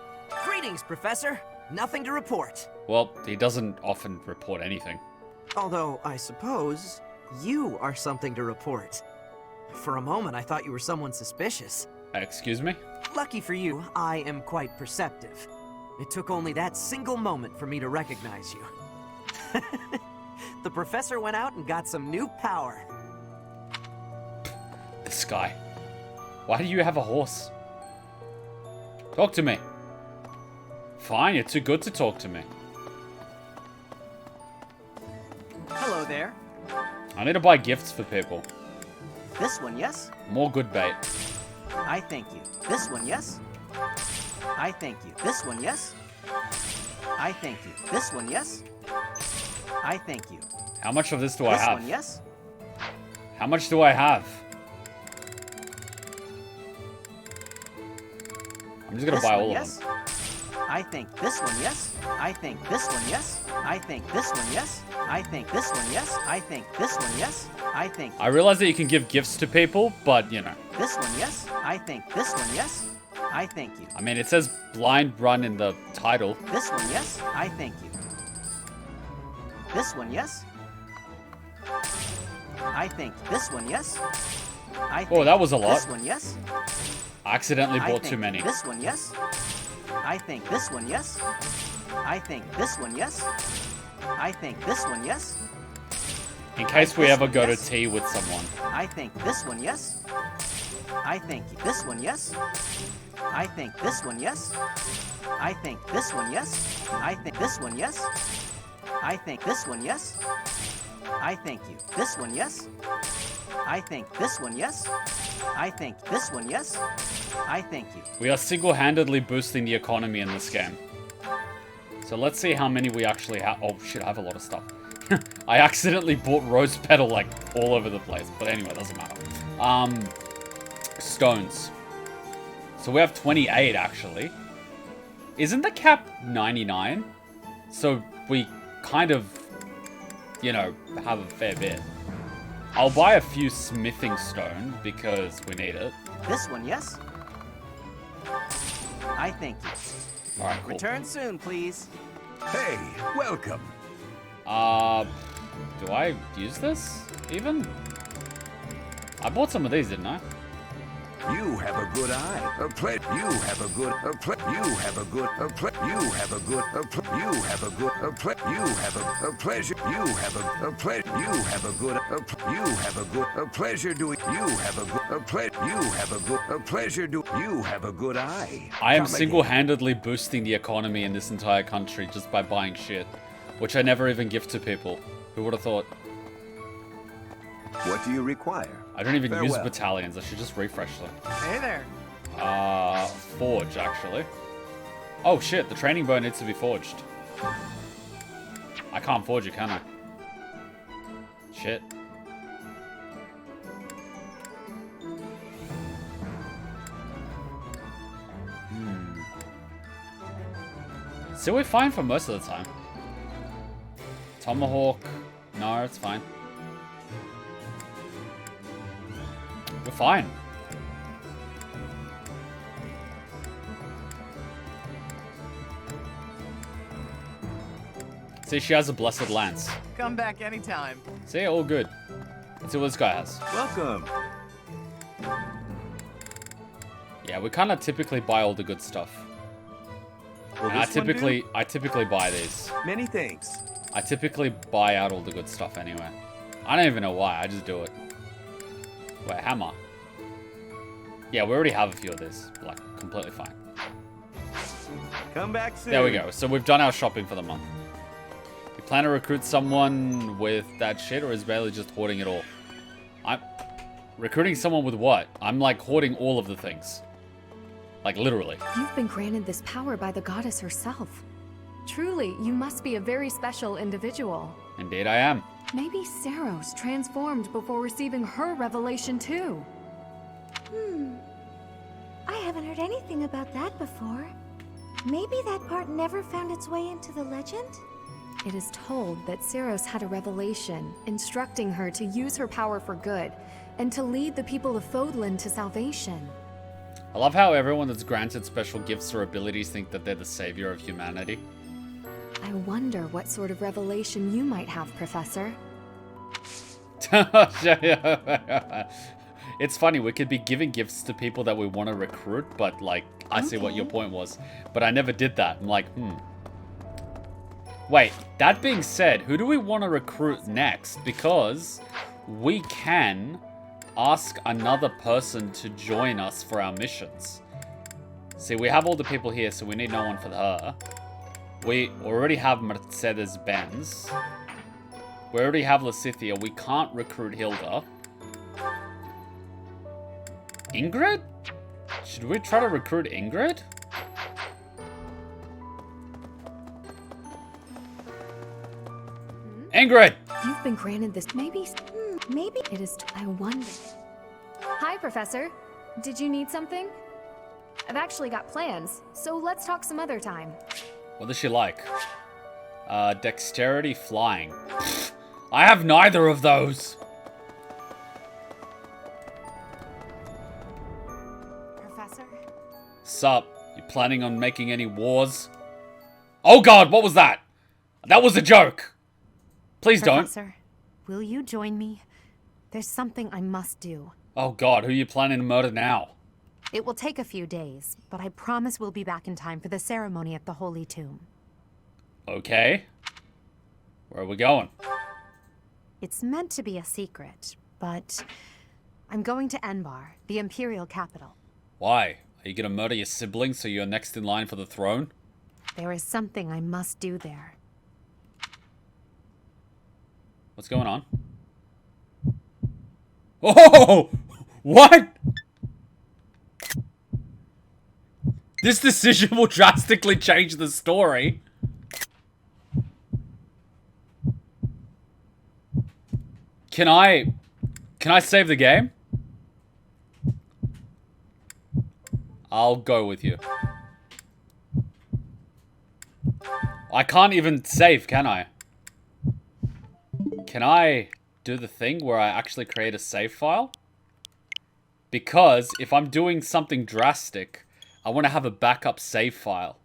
Greetings, Professor. Nothing to report. Well, he doesn't often report anything. Although, I suppose, you are something to report. For a moment, I thought you were someone suspicious. Excuse me? Lucky for you, I am quite perceptive. It took only that single moment for me to recognize you. The professor went out and got some new power. This guy. Why do you have a horse? Talk to me. Fine, you're too good to talk to me. Hello there. I need to buy gifts for people. This one, yes? More good bait. I thank you. This one, yes? I thank you. This one, yes? I thank you. This one, yes? I thank you. How much of this do I have? This one, yes? How much do I have? I'm just gonna buy all of them. I think this one, yes. I think this one, yes. I think this one, yes. I think this one, yes. I think this one, yes. I think. I realize that you can give gifts to people, but you know. This one, yes. I think this one, yes. I thank you. I mean, it says blind run in the title. This one, yes. I thank you. This one, yes. I think this one, yes. I think oh, that was a lot. This one, yes. I accidentally bought too many. This one, yes. I think this one, yes. I think this one, yes. I think this one, yes. In case we ever go to tea with someone. I think this one, yes. I think this one, yes. I think this one, yes. I think this one, yes. I think this one, yes. I think this one, yes. I thank you. This one, yes. I think this one, yes. I think this one, yes. I thank you. We are single-handedly boosting the economy in this game. So let's see how many we actually have. Oh shit, I have a lot of stuff. I accidentally bought rose petal like all over the place. But anyway, doesn't matter. Stones. So we have 28 actually. Isn't the cap 99? So we kind of, you know, have a fair bit. I'll buy a few smithing stone because we need it. This one, yes. I thank you. Alright, cool. Return soon, please. Hey, welcome. Do I use this even? I bought some of these, didn't I? You have a good eye. A play. You have a good. A play. You have a good. A play. You have a good. A play. You have a good. A play. You have a pleasure. You have a play. You have a good. You have a good. A pleasure doing. You have a good. A play. You have a good. A pleasure do. You have a good eye. I am single-handedly boosting the economy in this entire country just by buying shit, which I never even give to people. Who would have thought? What do you require? I don't even use battalions. I should just refresh them. Hey there. Forge, actually. Oh shit, the training bow needs to be forged. I can't forge it, can I? Shit. So we're fine for most of the time. Tomahawk. No, it's fine. We're fine. See, she has a blessed lance. Come back anytime. See, all good. Let's see what this guy has. Welcome. Yeah, we kind of typically buy all the good stuff. And I typically buy these. Many thanks. I typically buy out all the good stuff anyway. I don't even know why. I just do it. Wait, hammer. Yeah, we already have a few of these. Like, completely fine. Come back soon. There we go. So we've done our shopping for the month. You plan to recruit someone with that shit, or is Bailey just hoarding it all? I'm recruiting someone with what? I'm like hoarding all of the things. Like, literally. You've been granted this power by the goddess herself. Truly, you must be a very special individual. Indeed I am. Maybe Saros transformed before receiving her revelation too. I haven't heard anything about that before. Maybe that part never found its way into the legend? It is told that Saros had a revelation, instructing her to use her power for good, and to lead the people of Fodlan to salvation. I love how everyone that's granted special gifts or abilities think that they're the savior of humanity. I wonder what sort of revelation you might have, Professor. It's funny, we could be giving gifts to people that we want to recruit, but like, I see what your point was. But I never did that. I'm like, Wait, that being said, who do we want to recruit next? Because we can ask another person to join us for our missions. See, we have all the people here, so we need no one for her. We already have Mercedes-Benz. We already have Lysithea. We can't recruit Hilda. Ingrid? Should we try to recruit Ingrid? Ingrid! You've been granted this. Maybe it is. I wonder. Hi, Professor. Did you need something? I've actually got plans, so let's talk some other time. What does she like? Dexterity, flying. I have neither of those. Professor? Sup? You planning on making any wars? Oh god, what was that? That was a joke. Please don't. Professor, will you join me? There's something I must do. Oh god, who are you planning to murder now? It will take a few days, but I promise we'll be back in time for the ceremony at the Holy Tomb. Okay. Where are we going? It's meant to be a secret, but I'm going to Enbar, the Imperial capital. Why? Are you gonna murder your siblings so you're next in line for the throne? There is something I must do there. What's going on? Oh! What? This decision will drastically change the story. Can I save the game? I'll go with you. I can't even save, can I? Can I do the thing where I actually create a save file? Because if I'm doing something drastic, I want to have a backup save file.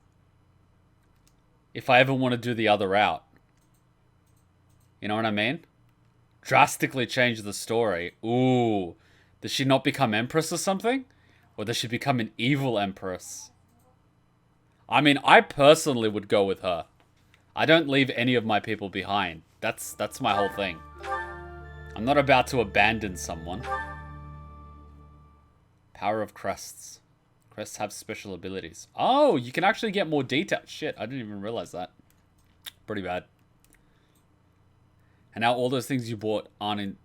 If I ever want to do the other route. You know what I mean? Drastically change the story. Ooh. Does she not become Empress or something? Or does she become an evil empress? I mean, I personally would go with her. I don't leave any of my people behind. That's my whole thing. I'm not about to abandon someone. Power of crests. Crests have special abilities. Oh, you can actually get more detail. Shit, I didn't even realize that. Pretty bad. And now all those things you bought aren't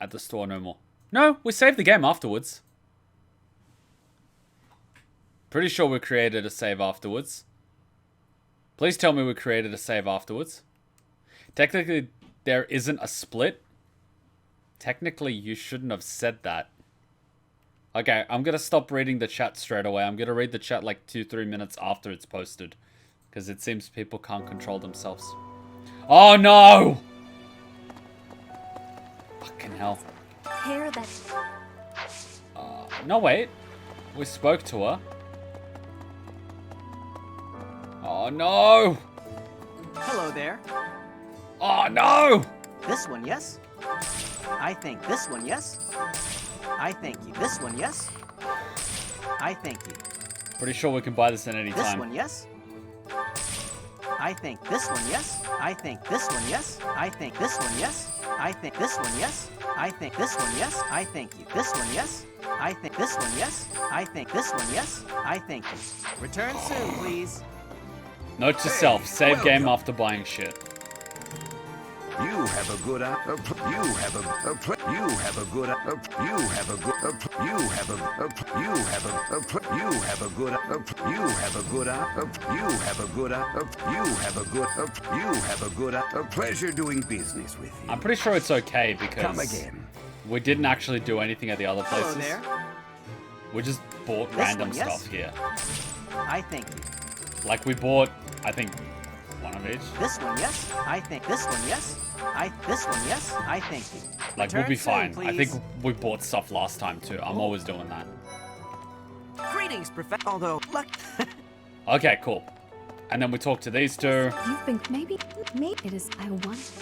at the store no more. No, we saved the game afterwards. Pretty sure we created a save afterwards. Please tell me we created a save afterwards. Technically, there isn't a split. Technically, you shouldn't have said that. Okay, I'm going to stop reading the chat straight away. I'm going to read the chat like 2-3 minutes after it's posted. Because it seems people can't control themselves. Oh no! Fucking hell. Hear that? No, wait. We spoke to her. Oh no! Hello there. Oh no! This one, yes? I think this one, yes? I thank you. This one, yes? I thank you. Pretty sure we can buy this at any This time. one, yes? I think this one, yes? I think this one, yes? I think this one, yes? I think this one, yes? I think this one, yes? I thank you. This one, yes? I think this one, yes? I think this one, yes? I thank you. Return soon, please. Note to self, save game after buying shit. You have a good you have a you have a good you have a good you have a you have a you have a good you have a good you have a good you have a good you have a good Pleasure doing business with you. I'm pretty sure it's okay because Come again. we didn't actually do anything at the other places. Hello there. We just bought This random one, yes? stuff here. I thank you. Like we bought, I think, one of each. This one, yes? I think this one, yes? This one, yes? I thank you. Like Return we'll be soon, fine. I please. think we bought stuff last time too. I'm always doing that. Greetings, Professor. Although, luck. Okay, cool. And then we talked to these two. You've been maybe it is. I want.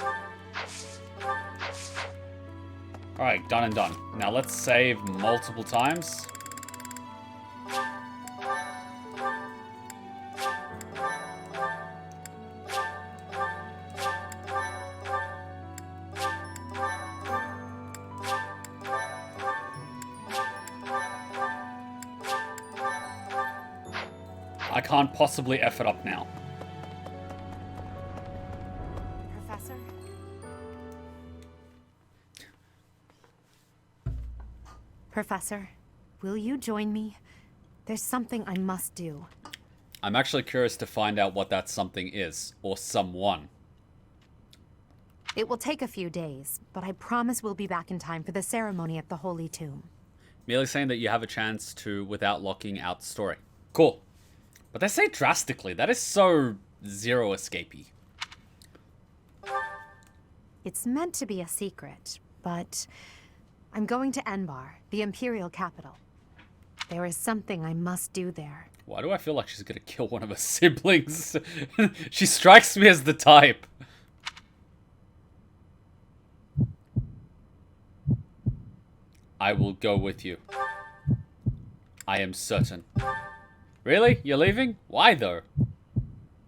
All right, done and done. Now let's save multiple times. I can't possibly F it up now. Professor? Professor, will you join me? There's something I must do. I'm actually curious to find out what that something is, or someone. It will take a few days, but I promise we'll be back in time for the ceremony at the Holy Tomb. Merely saying that you have a chance to without locking out the story. Cool. But they say drastically. That is so Zero Escapey. It's meant to be a secret, but I'm going to Enbar, the Imperial capital. There is something I must do there. Why do I feel like she's gonna kill one of her siblings? She strikes me as the type. I will go with you. I am certain. Really? You're leaving? Why though?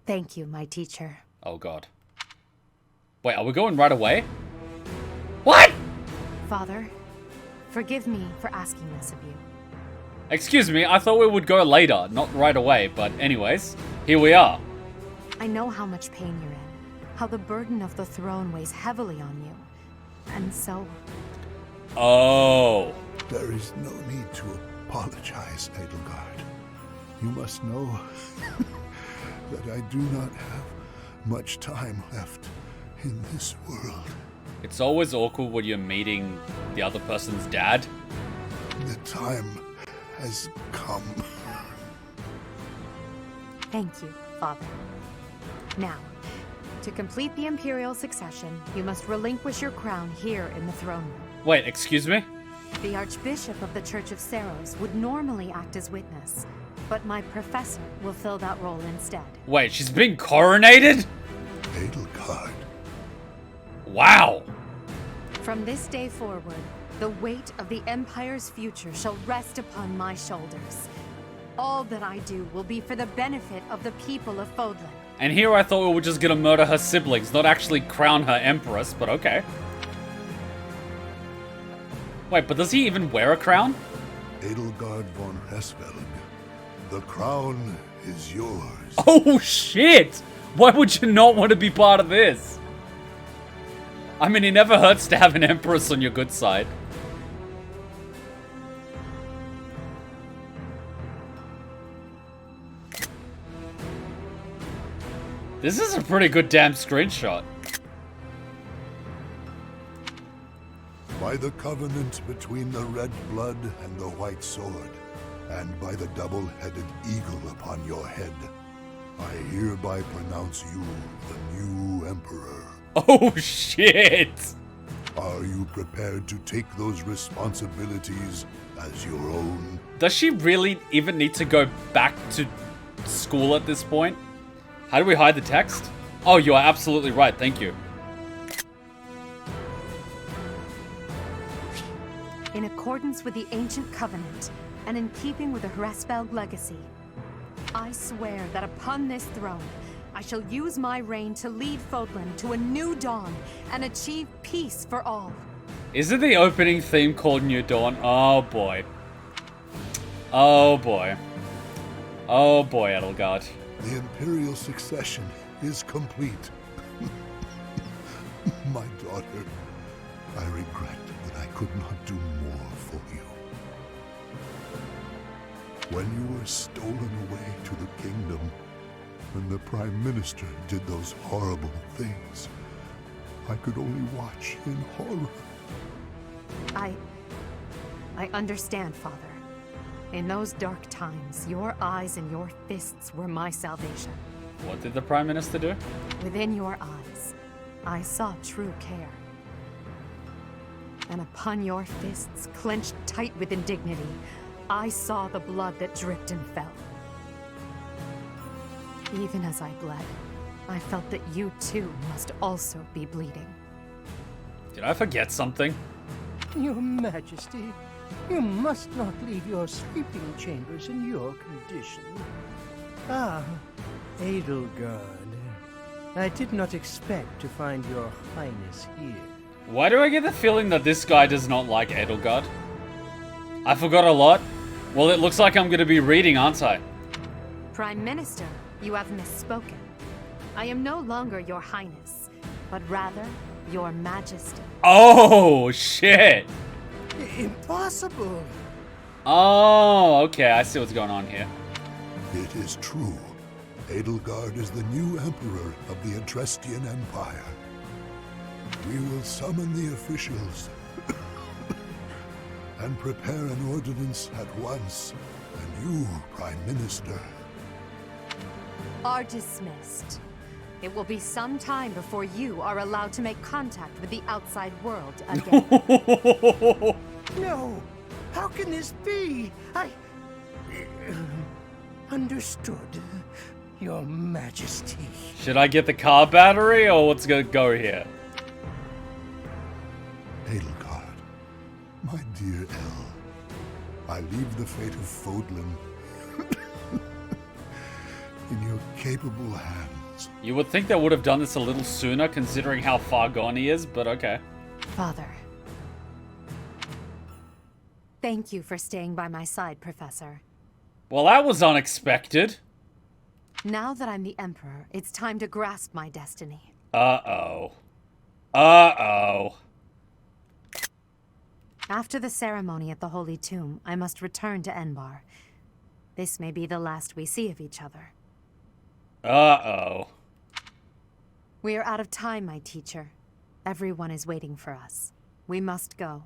Thank you, my teacher. Oh god. Wait, are we going right away? What? Father, forgive me for asking this of you. Excuse me, I thought we would go later, not right away, but anyways, here we are. I know how much pain you're in, how the burden of the throne weighs heavily on you. And so... Oh. There is no need to apologize, Edelgard. You must know that I do not have much time left in this world. It's always awkward when you're meeting the other person's dad. The time has come. Thank you, Father. Now, to complete the Imperial succession, you must relinquish your crown here in the throne room. Wait, excuse me? The Archbishop of the Church of Seros would normally act as witness, but my professor will fill that role instead. Wait, she's being coronated? Edelgard. Wow. From this day forward, The weight of the Empire's future shall rest upon my shoulders. All that I do will be for the benefit of the people of Fodlan. And here I thought we were just gonna murder her siblings, not actually crown her empress, but okay. Wait, but does he even wear a crown? Edelgard von Hresvelg, the crown is yours. Oh shit! Why would you not want to be part of this? I mean, it never hurts to have an empress on your good side. This is a pretty good damn screenshot. By the covenant between the red blood and the white sword, and by the double-headed eagle upon your head, I hereby pronounce you the new emperor. Oh shit! Are you prepared to take those responsibilities as your own? Does she really even need to go back to school at this point? How do we hide the text? Oh, you are absolutely right, thank you. In accordance with the ancient covenant, and in keeping with the Hresvelg legacy, I swear that upon this throne, I shall use my reign to lead Fodlan to a new dawn and achieve peace for all. Is it the opening theme called New Dawn? Oh boy. Oh boy. Oh boy, Edelgard. The imperial succession is complete. My daughter, I regret that I could not do more for you. When you were stolen away to the kingdom, when the Prime Minister did those horrible things, I could only watch in horror. I understand, Father. In those dark times, your eyes and your fists were my salvation. What did the Prime Minister do? Within your eyes, I saw true care. And upon your fists, clenched tight with indignity, I saw the blood that dripped and fell. Even as I bled, I felt that you too must also be bleeding. Did I forget something? Your Majesty, you must not leave your sleeping chambers in your condition. Ah, Edelgard. I did not expect to find your highness here. Why do I get the feeling that this guy does not like Edelgard? I forgot a lot. Well, it looks like I'm gonna be reading, aren't I? Prime Minister, you have misspoken. I am no longer your highness, but rather your majesty. Oh, shit! Impossible! Oh, okay, I see what's going on here. It is true. Edelgard is the new emperor of the Adrestian Empire. We will summon the officials and prepare an ordinance at once. And you, Prime Minister, are dismissed. It will be some time before you are allowed to make contact with the outside world again. No! How can this be? Understood, Your Majesty. Should I get the car battery, or what's gonna go here? Edelgard, my dear Elle, I leave the fate of Fodlan in your capable hands. You would think they would have done this a little sooner, considering how far gone he is, but okay. Father. Thank you for staying by my side, Professor. Well, that was unexpected. Now that I'm the Emperor, it's time to grasp my destiny. Uh-oh. Uh-oh. After the ceremony at the Holy Tomb, I must return to Enbar. This may be the last we see of each other. Uh-oh. We are out of time, my teacher. Everyone is waiting for us. We must go.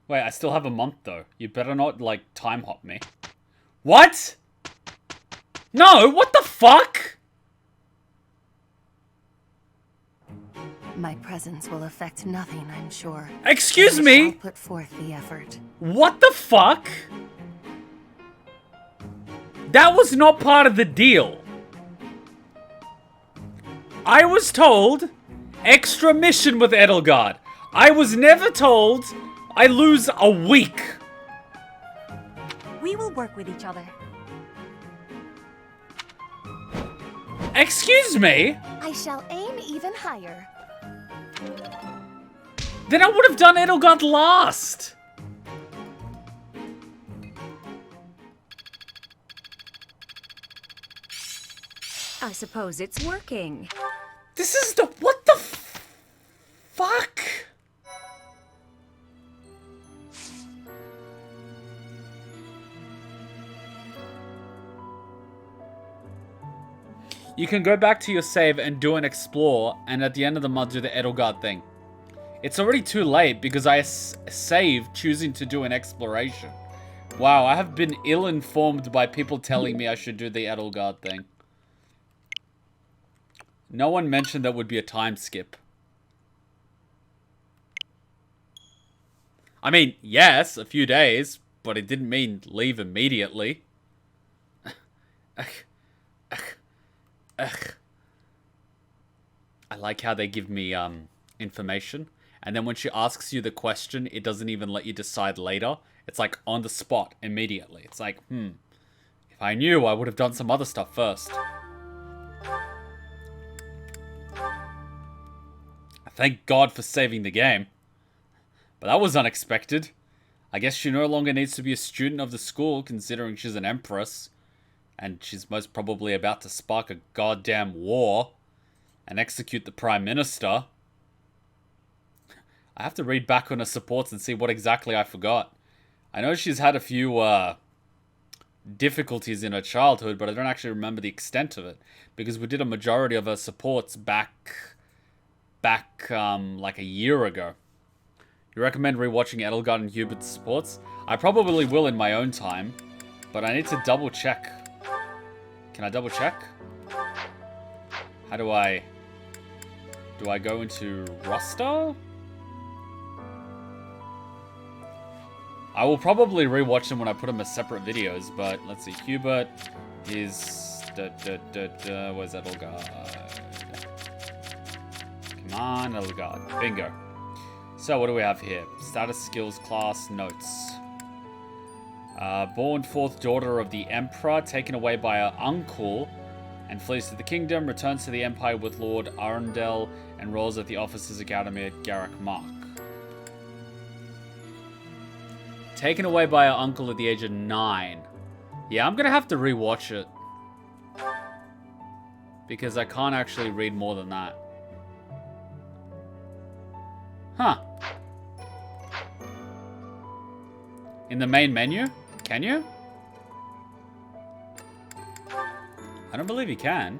Wait, I still have a month, though. You better not, like, time hop me. What? No, what the fuck? My presence will affect nothing, I'm sure. Excuse me? I'll put forth the effort. What the fuck? That was not part of the deal. I was told extra mission with Edelgard. I was never told I lose a week. We will work with each other. Excuse me? I shall aim even higher. Then I would have done Edelgard last. I suppose it's working. This is the... What the fuck? You can go back to your save and do an explore, and at the end of the month do the Edelgard thing. It's already too late because I saved choosing to do an exploration. Wow, I have been ill-informed by people telling me I should do the Edelgard thing. No one mentioned that would be a time skip. I mean, yes, a few days, but it didn't mean leave immediately. I like how they give me information, and then when she asks you the question, it doesn't even let you decide later. It's like on the spot immediately. It's like, if I knew, I would have done some other stuff first. Thank God for saving the game. But that was unexpected. I guess she no longer needs to be a student of the school, considering she's an empress. And she's most probably about to spark a goddamn war and execute the Prime Minister. I have to read back on her supports and see what exactly I forgot. I know she's had a few difficulties in her childhood, but I don't actually remember the extent of it. Because we did a majority of her supports back like a year ago. You recommend rewatching Edelgard and Hubert's supports? I probably will in my own time, but I need to double check. Can I double check? How do I go into roster? I will probably rewatch them when I put them as separate videos, but let's see. Hubert is... where's Edelgard? Come on, Edelgard. Bingo. So, what do we have here? Status, skills, class, notes. Born fourth daughter of the Emperor, taken away by her uncle, and flees to the kingdom, returns to the Empire with Lord Arundel, enrolls at the Officers' Academy at Garrick Mark. Taken away by her uncle at the age of 9. Yeah, I'm gonna have to rewatch it. Because I can't actually read more than that. Huh. In the main menu? Can you? I don't believe you can.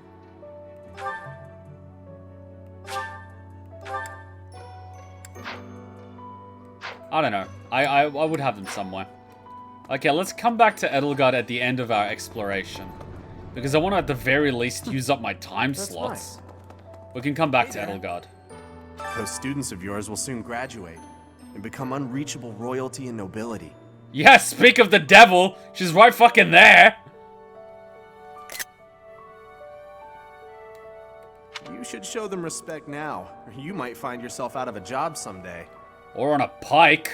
I don't know. I would have them somewhere. Okay, let's come back to Edelgard at the end of our exploration. Because I want to at the very least use up my time slots. We can come back to Edelgard. Those students of yours will soon graduate and become unreachable royalty and nobility. Yeah, speak of the devil, she's right fucking there. You should show them respect now, or you might find yourself out of a job someday. Or on a pike.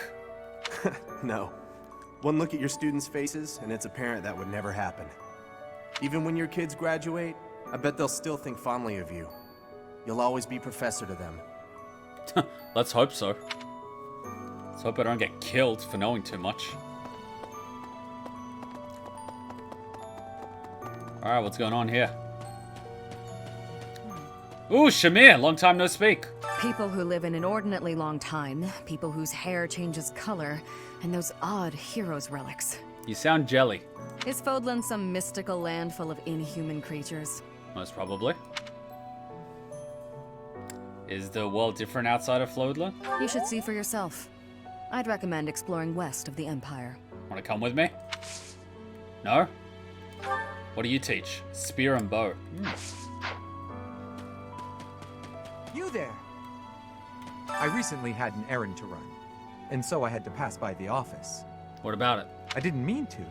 No. One look at your students' faces, and it's apparent that would never happen. Even when your kids graduate, I bet they'll still think fondly of you. You'll always be professor to them. Let's hope so. Let's hope I don't get killed for knowing too much. Alright, what's going on here? Ooh, Shamir, long time no speak. People who live an inordinately long time, people whose hair changes color, and those odd heroes' relics. You sound jelly. Is Fodlan some mystical land full of inhuman creatures? Most probably. Is the world different outside of Flodlan? You should see for yourself. I'd recommend exploring west of the Empire. Want to come with me? No? What do you teach? Spear and bow. You there! I recently had an errand to run, and so I had to pass by the office. What about it? I didn't mean to,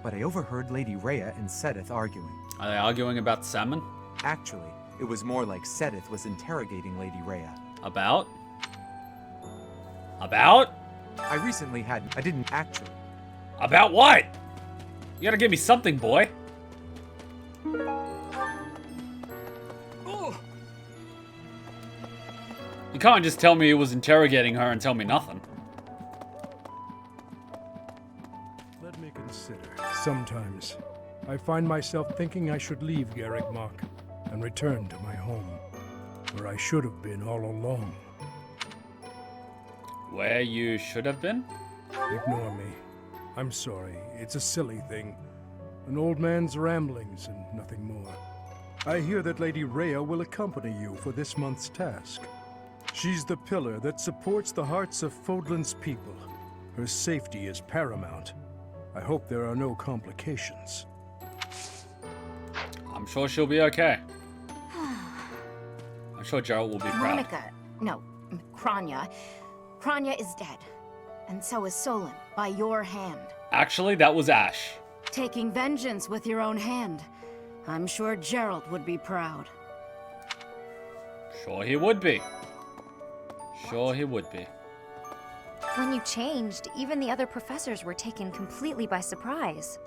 but I overheard Lady Rhea and Sedith arguing. Are they arguing about salmon? Actually, It was more like Sedith was interrogating Lady Rhea. About? About? I recently had... I didn't actually... About what? You gotta give me something, boy. You can't just tell me he was interrogating her and tell me nothing. Let me consider. Sometimes, I find myself thinking I should leave Garrigmach and return to my home, where I should have been all along. Where you should have been? Ignore me. I'm sorry. It's a silly thing. An old man's ramblings and nothing more. I hear that Lady Rhea will accompany you for this month's task. She's the pillar that supports the hearts of Fodlan's people. Her safety is paramount. I hope there are no complications. I'm sure she'll be okay. I'm sure Gerald will be proud. Kranya. Kranya is dead. And so is Solon, by your hand. Actually, that was Ash. Taking vengeance with your own hand. I'm sure Gerald would be proud. Sure he would be. Sure he would be. When you changed, even the other professors were taken completely by surprise.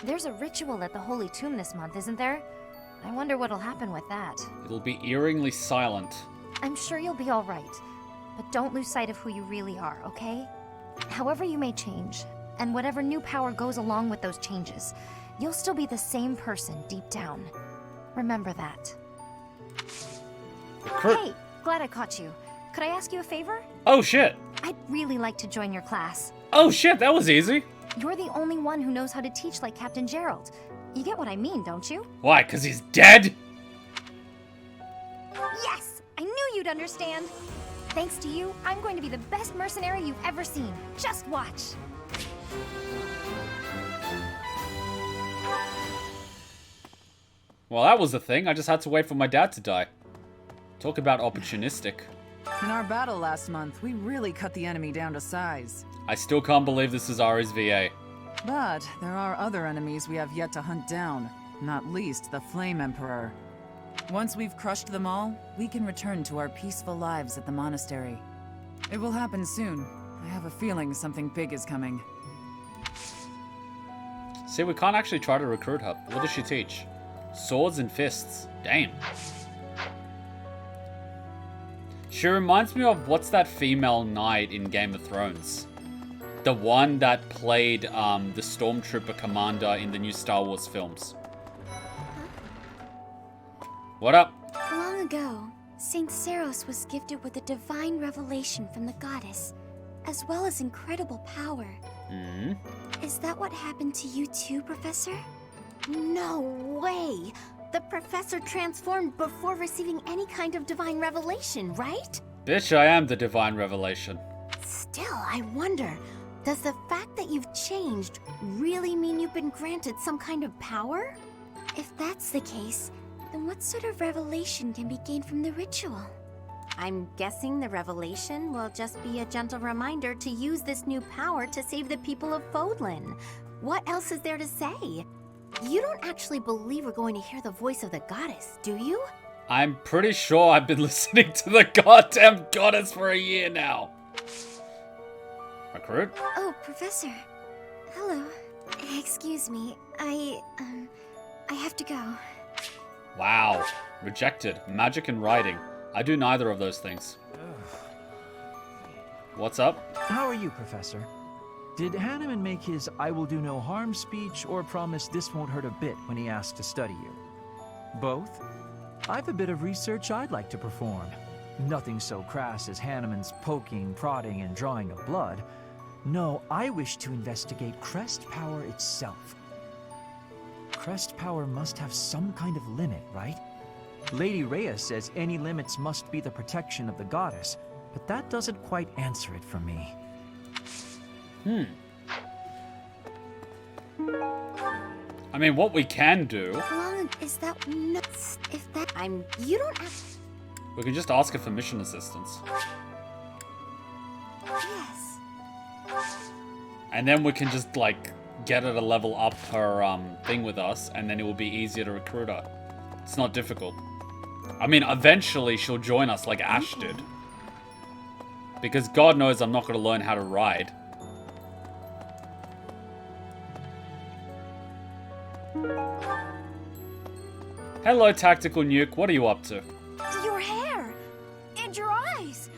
There's a ritual at the Holy Tomb this month, isn't there? I wonder what'll happen with that. It'll be eeringly silent. I'm sure you'll be all right, but don't lose sight of who you really are, okay? However you may change, and whatever new power goes along with those changes, you'll still be the same person deep down. Remember that. Hey, glad I caught you. Could I ask you a favor? Oh shit! I'd really like to join your class. Oh shit, that was easy! You're the only one who knows how to teach like Captain Gerald. You get what I mean, don't you? Why, 'cause he's dead? Yes! I knew you'd understand! Thanks to you, I'm going to be the best mercenary you've ever seen. Just watch! Well, that was the thing. I just had to wait for my dad to die. Talk about opportunistic. In our battle last month, we really cut the enemy down to size. I still can't believe this is Ari's VA. But there are other enemies we have yet to hunt down, not least the Flame Emperor. Once we've crushed them all, we can return to our peaceful lives at the monastery. It will happen soon. I have a feeling something big is coming. See, we can't actually try to recruit her. What does she teach? Swords and fists. Damn. She reminds me of, what's that female knight in Game of Thrones? The one that played the Stormtrooper commander in the new Star Wars films. What up? Long ago, Saint Seros was gifted with a divine revelation from the goddess, as well as incredible power. Hmm? Is that what happened to you too, Professor? No way! The professor transformed before receiving any kind of divine revelation, right? Bitch, I am the divine revelation. Still, I wonder, does the fact that you've changed really mean you've been granted some kind of power? If that's the case, then what sort of revelation can be gained from the ritual? I'm guessing the revelation will just be a gentle reminder to use this new power to save the people of Fodlan. What else is there to say? You don't actually believe we're going to hear the voice of the goddess, do you? I'm pretty sure I've been listening to the goddamn goddess for a year now. Recruit? Oh, Professor. Hello. Excuse me. I have to go. Wow. Rejected. Magic and writing. I do neither of those things. What's up? How are you, Professor? Did Hanneman make his I will do no harm speech or promise this won't hurt a bit when he asked to study you? Both? I've a bit of research I'd like to perform. Nothing so crass as Hanneman's poking, prodding, and drawing of blood. No, I wish to investigate crest power itself. Crest power must have some kind of limit, right? Lady Rhea says any limits must be the protection of the goddess, but that doesn't quite answer it for me. I mean, what we can do... Long is that nuts? If that you don't have... We can just ask her for mission assistance. Yes. And then we can just, like, get her to level up her thing with us, and then it will be easier to recruit her. It's not difficult. I mean, eventually she'll join us like Ash did. Because God knows I'm not going to learn how to ride. Hello, Tactical Nuke. What are you up to? Your hair! And your eyes!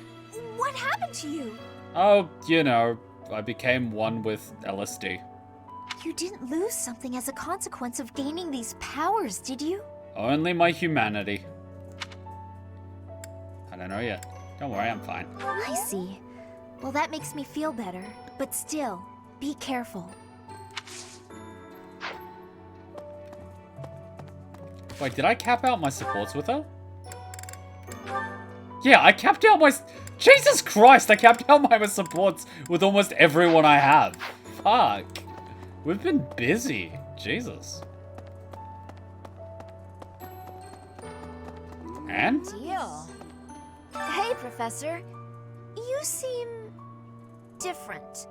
What happened to you? Oh, you know, I became one with LSD. You didn't lose something as a consequence of gaining these powers, did you? Only my humanity. I don't know yet. Don't worry, I'm fine. I see. Well, that makes me feel better. But still, be careful. Wait, did I cap out my supports with her? Yeah, I capped out my... Jesus Christ, I capped out my supports with almost everyone I have. Fuck. We've been busy. Jesus. And? Deal. Hey, Professor. You seem... different.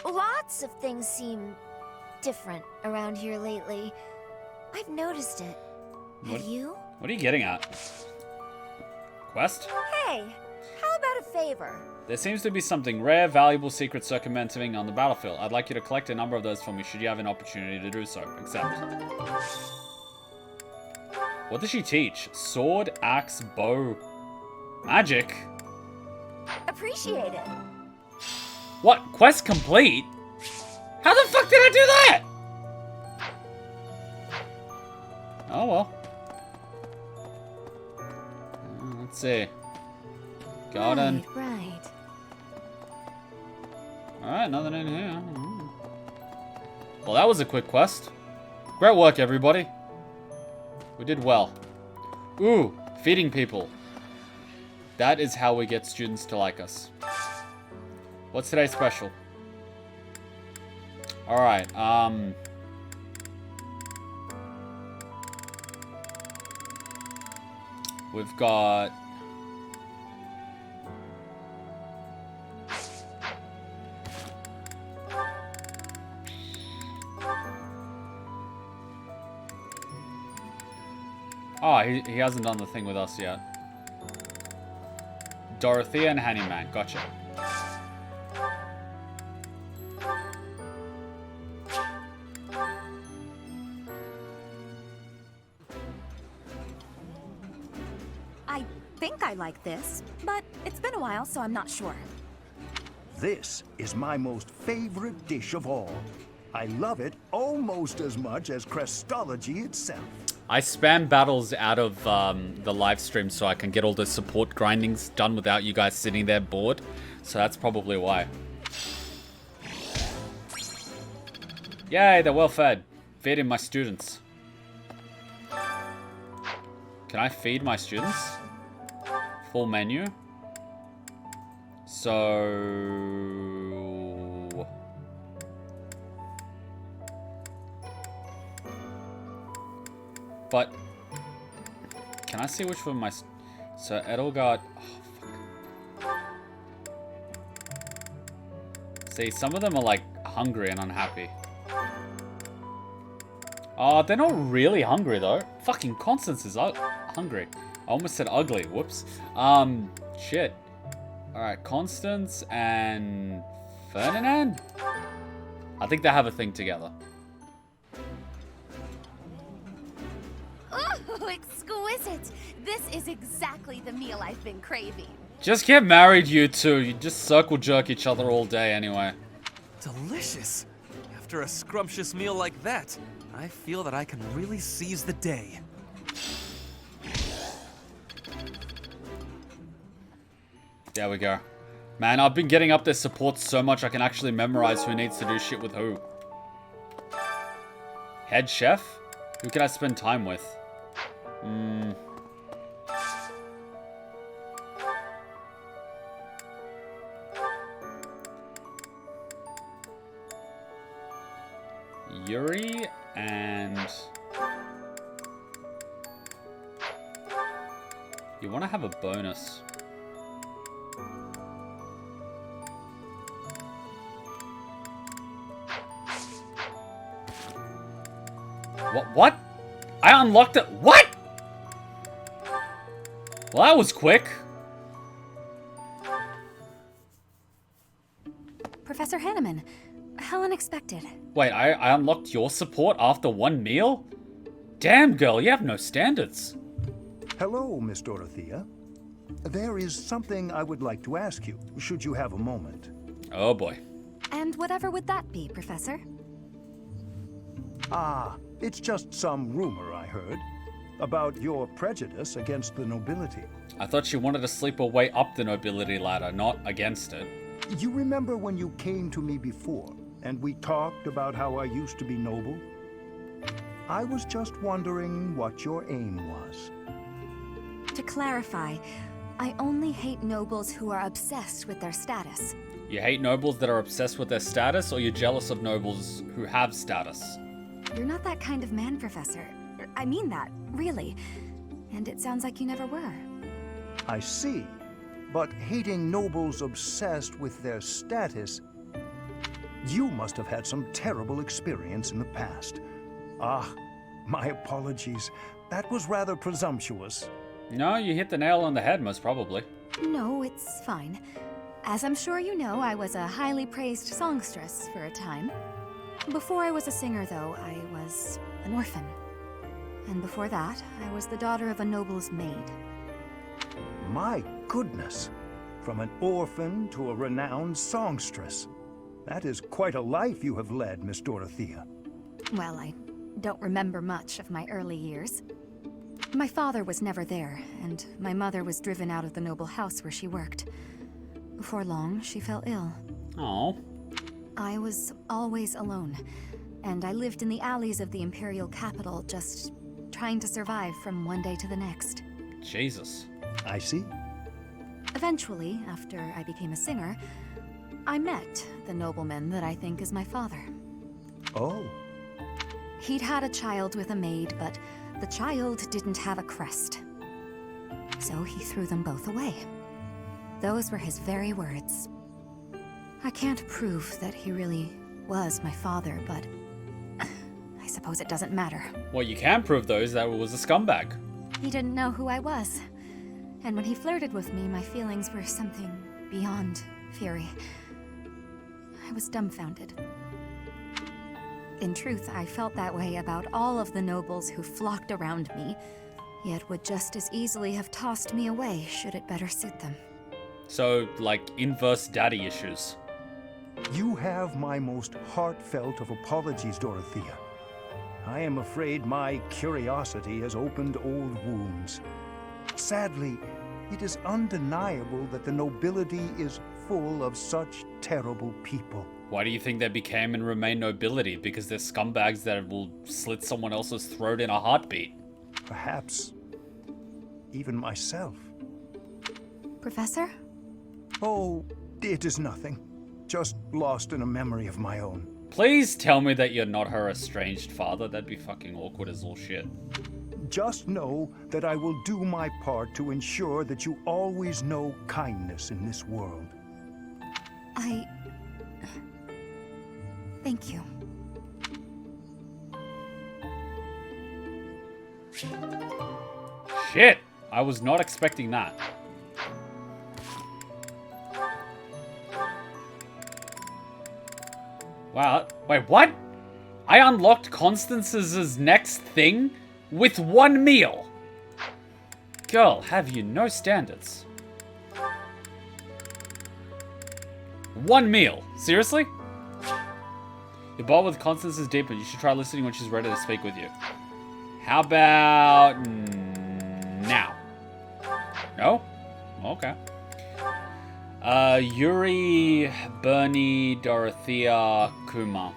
Lots of things seem... different around here lately. I've noticed it. Have you? What are you getting at? Quest? Hey, how about a favor? There seems to be something rare, valuable, secret circumventing on the battlefield. I'd like you to collect a number of those for me should you have an opportunity to do so. Accept. What does she teach? Sword, axe, bow, magic? Appreciate it. What? Quest complete? How the fuck did I do that? Oh well. Let's see. Garden. Right. Alright, nothing in here. Well, that was a quick quest. Great work, everybody. We did well. Ooh, feeding people. That is how we get students to like us. What's today's special? Alright, we've got... Oh, he hasn't done the thing with us yet. Dorothea and Handyman, gotcha. I think I like this, but it's been a while, so I'm not sure. This is my most favorite dish of all. I love it almost as much as Crestology itself. I spam battles out of the live stream so I can get all the support grindings done without you guys sitting there bored. So that's probably why. Yay, they're well fed. Feeding my students. Can I feed my students? Full menu. So... But, can I see which one my... So, Edelgard... Oh, fuck. See, some of them are, like, hungry and unhappy. Oh, they're not really hungry, though. Fucking Constance is hungry. I almost said ugly. Whoops. Shit. Alright, Constance and... Ferdinand? I think they have a thing together. Oh, exquisite! This is exactly the meal I've been craving. Just get married, you two. You just circle jerk each other all day anyway. Delicious. After a scrumptious meal like that, I feel that I can really seize the day. There we go. Man, I've been getting up their support so much I can actually memorize who needs to do shit with who. Head chef? Who can I spend time with? Yuri and... You want to have a bonus. What? I unlocked it. What? Well, that was quick. Professor Hanneman, how unexpected. Wait, I unlocked your support after one meal? Damn, girl, you have no standards. Hello, Miss Dorothea. There is something I would like to ask you, should you have a moment. Oh boy. And whatever would that be, Professor? Ah, it's just some rumor I heard about your prejudice against the nobility. I thought she wanted to sleep her way up the nobility ladder, not against it. You remember when you came to me before, and we talked about how I used to be noble? I was just wondering what your aim was. To clarify, I only hate nobles who are obsessed with their status. You hate nobles that are obsessed with their status, or you're jealous of nobles who have status? You're not that kind of man, Professor. I mean that, really. And it sounds like you never were. I see. But hating nobles obsessed with their status, you must have had some terrible experience in the past. Ah, my apologies. That was rather presumptuous. No, you hit the nail on the head, most probably. No, it's fine. As I'm sure you know, I was a highly praised songstress for a time. Before I was a singer, though, I was an orphan. And before that, I was the daughter of a noble's maid. My goodness. From an orphan to a renowned songstress. That is quite a life you have led, Miss Dorothea. Well, I don't remember much of my early years. My father was never there, and my mother was driven out of the noble house where she worked. Before long, she fell ill. Oh. I was always alone, and I lived in the alleys of the imperial capital, just trying to survive from one day to the next. Jesus. I see. Eventually, after I became a singer, I met the nobleman that I think is my father. Oh. He'd had a child with a maid, but the child didn't have a crest. So he threw them both away. Those were his very words. I can't prove that he really was my father, but I suppose it doesn't matter. Well, you can prove though is that it was a scumbag. He didn't know who I was. And when he flirted with me, my feelings were something beyond fury. I was dumbfounded. In truth, I felt that way about all of the nobles who flocked around me, yet would just as easily have tossed me away should it better suit them. So, like, inverse daddy issues. You have my most heartfelt of apologies, Dorothea. I am afraid my curiosity has opened old wounds. Sadly, it is undeniable that the nobility is full of such terrible people. Why do you think they became and remain nobility? Because they're scumbags that will slit someone else's throat in a heartbeat. Perhaps even myself. Professor? Oh, it is nothing. Just lost in a memory of my own. Please tell me that you're not her estranged father. That'd be fucking awkward as all shit. Just know that I will do my part to ensure that you always know kindness in this world. Thank you. Shit! I was not expecting that. Wow. Wait, what? I unlocked Constance's next thing with one meal. Girl, have you no standards? One meal. Seriously? Your bond with Constance is deeper. You should try listening when she's ready to speak with you. How about now? No? Okay. Yuri, Bernie, Dorothea, Kuma.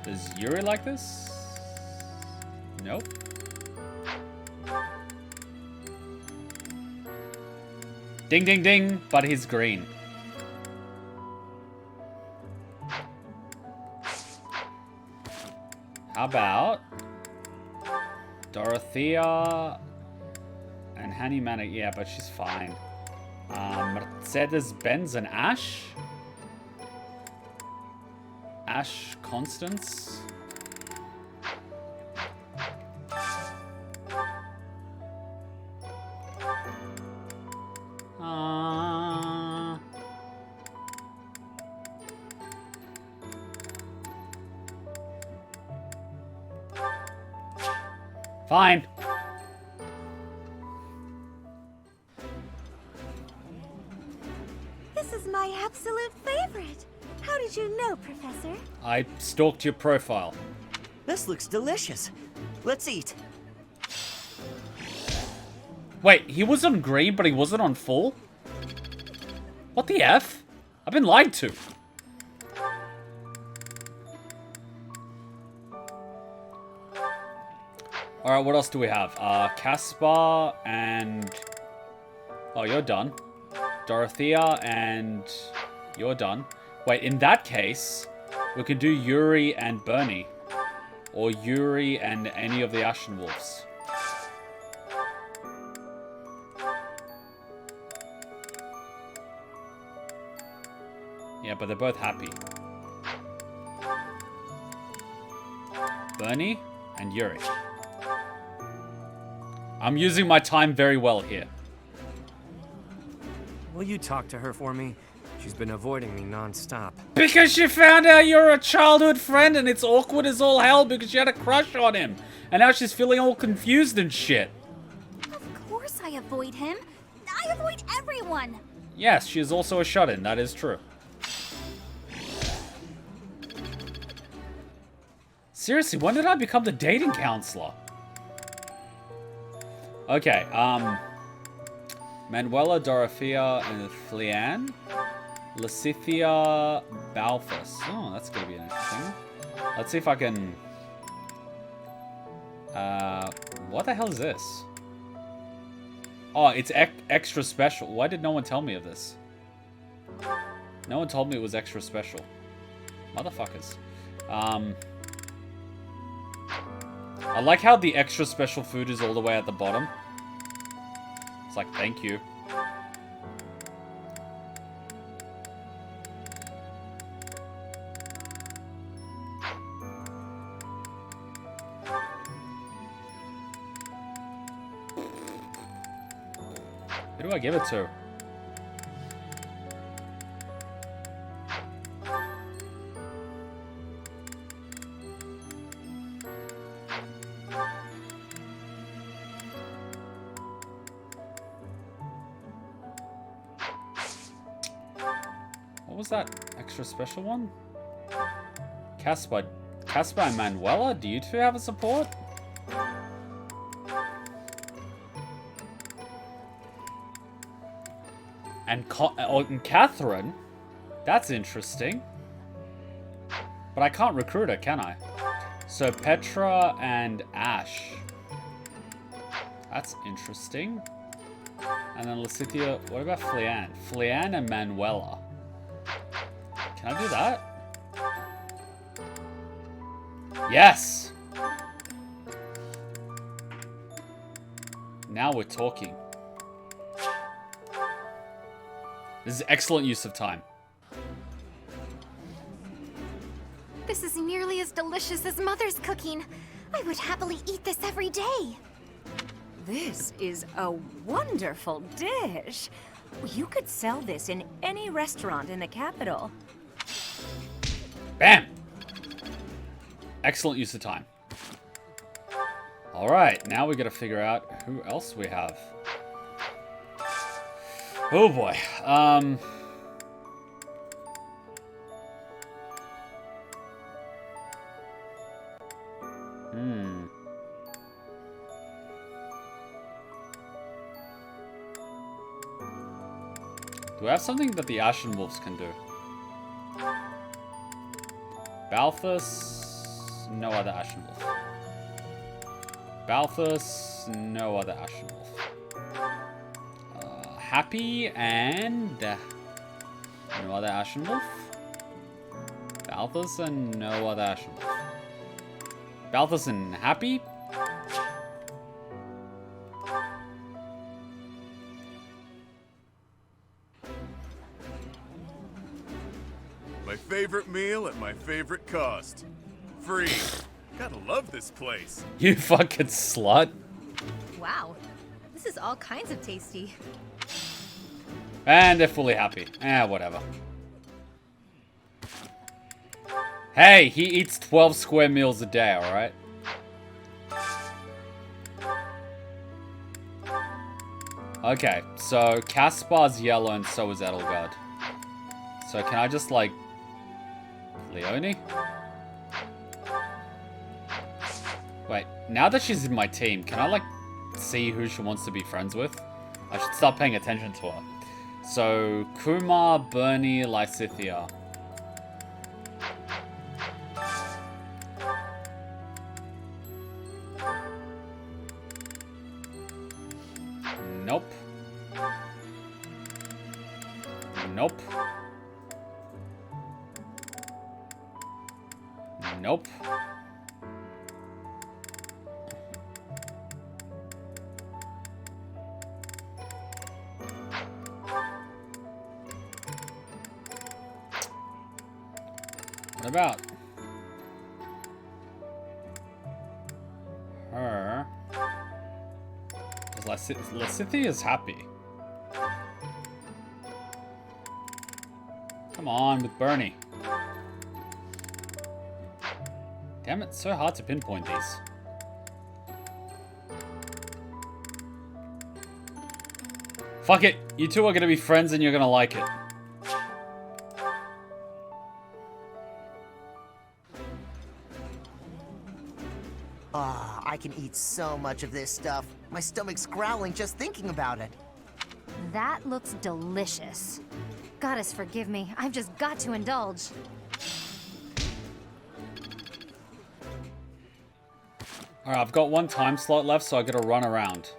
Is Yuri like this? Nope. Ding, ding, ding, but he's green. How about Dorothea and Hanny Manic? Yeah, but she's fine. Mercedes-Benz and Ash? Ash Constance? Fine. This is my absolute favorite. How did you know, Professor? I stalked your profile. This looks delicious. Let's eat. Wait, he was on green, but he wasn't on full? What the F? I've been lied to. Alright, what else do we have? Caspar and... Oh, you're done. Dorothea and... You're done. Wait, in that case, we could do Yuri and Bernie. Or Yuri and any of the Ashen Wolves. Yeah, but they're both happy. Bernie and Yuri. I'm using my time very well here. Will you talk to her for me? She's been avoiding me non-stop. Because she found out you're a childhood friend and it's awkward as all hell because she had a crush on him. And now she's feeling all confused and shit. Of course I avoid him. I avoid everyone. Yes, she is also a shut-in. That is true. Seriously, when did I become the dating counselor? Okay, Manuela, Dorothea, and Fleanne. Lysithea, Balthus. Oh, that's gonna be interesting. Let's see if I can... what the hell is this? Oh, it's extra special. Why did no one tell me of this? No one told me it was extra special. Motherfuckers. I like how the extra special food is all the way at the bottom. It's like, thank you. Who do I give it to? What was that extra special one? Caspar and Manuela, do you two have a support? And Catherine? That's interesting. But I can't recruit her, can I? So Petra and Ash. That's interesting. And then Lysithea. What about Fleanne? Fleanne and Manuela. Can I do that? Yes! Now we're talking. This is excellent use of time. This is nearly as delicious as Mother's cooking. I would happily eat this every day. This is a wonderful dish. You could sell this in any restaurant in the capital. Bam! Excellent use of time. Alright, now we gotta figure out who else we have. Oh boy. Do I have something that the Ashen Wolves can do? Balthus, no other Ashen Wolf. Balthus, no other Ashen Wolf. Happy and no other Ashen Wolf. Balthus and no other Ashen Wolf. Balthus and Happy. My favorite meal at my favorite cost. Free. Gotta love this place. You fucking slut. Wow. This is all kinds of tasty. And they're fully happy. Whatever. Hey, he eats 12 square meals a day, alright? Okay, so Caspar's yellow and so is Edelgard. So can I just, like... Leonie? Wait, now that she's in my team, can I, like, see who she wants to be friends with? I should start paying attention to her. So, Kuma, Bernie, Lysithia. Nope. Nope. Nope. What about her? Lysithia is happy. Come on with Bernie. Damn it, so hard to pinpoint these. Fuck it, you two are gonna be friends and you're gonna like it. Ah, I can eat so much of this stuff. My stomach's growling just thinking about it. That looks delicious. Goddess forgive me, I've just got to indulge. Alright, I've got one time slot left, so I gotta run around.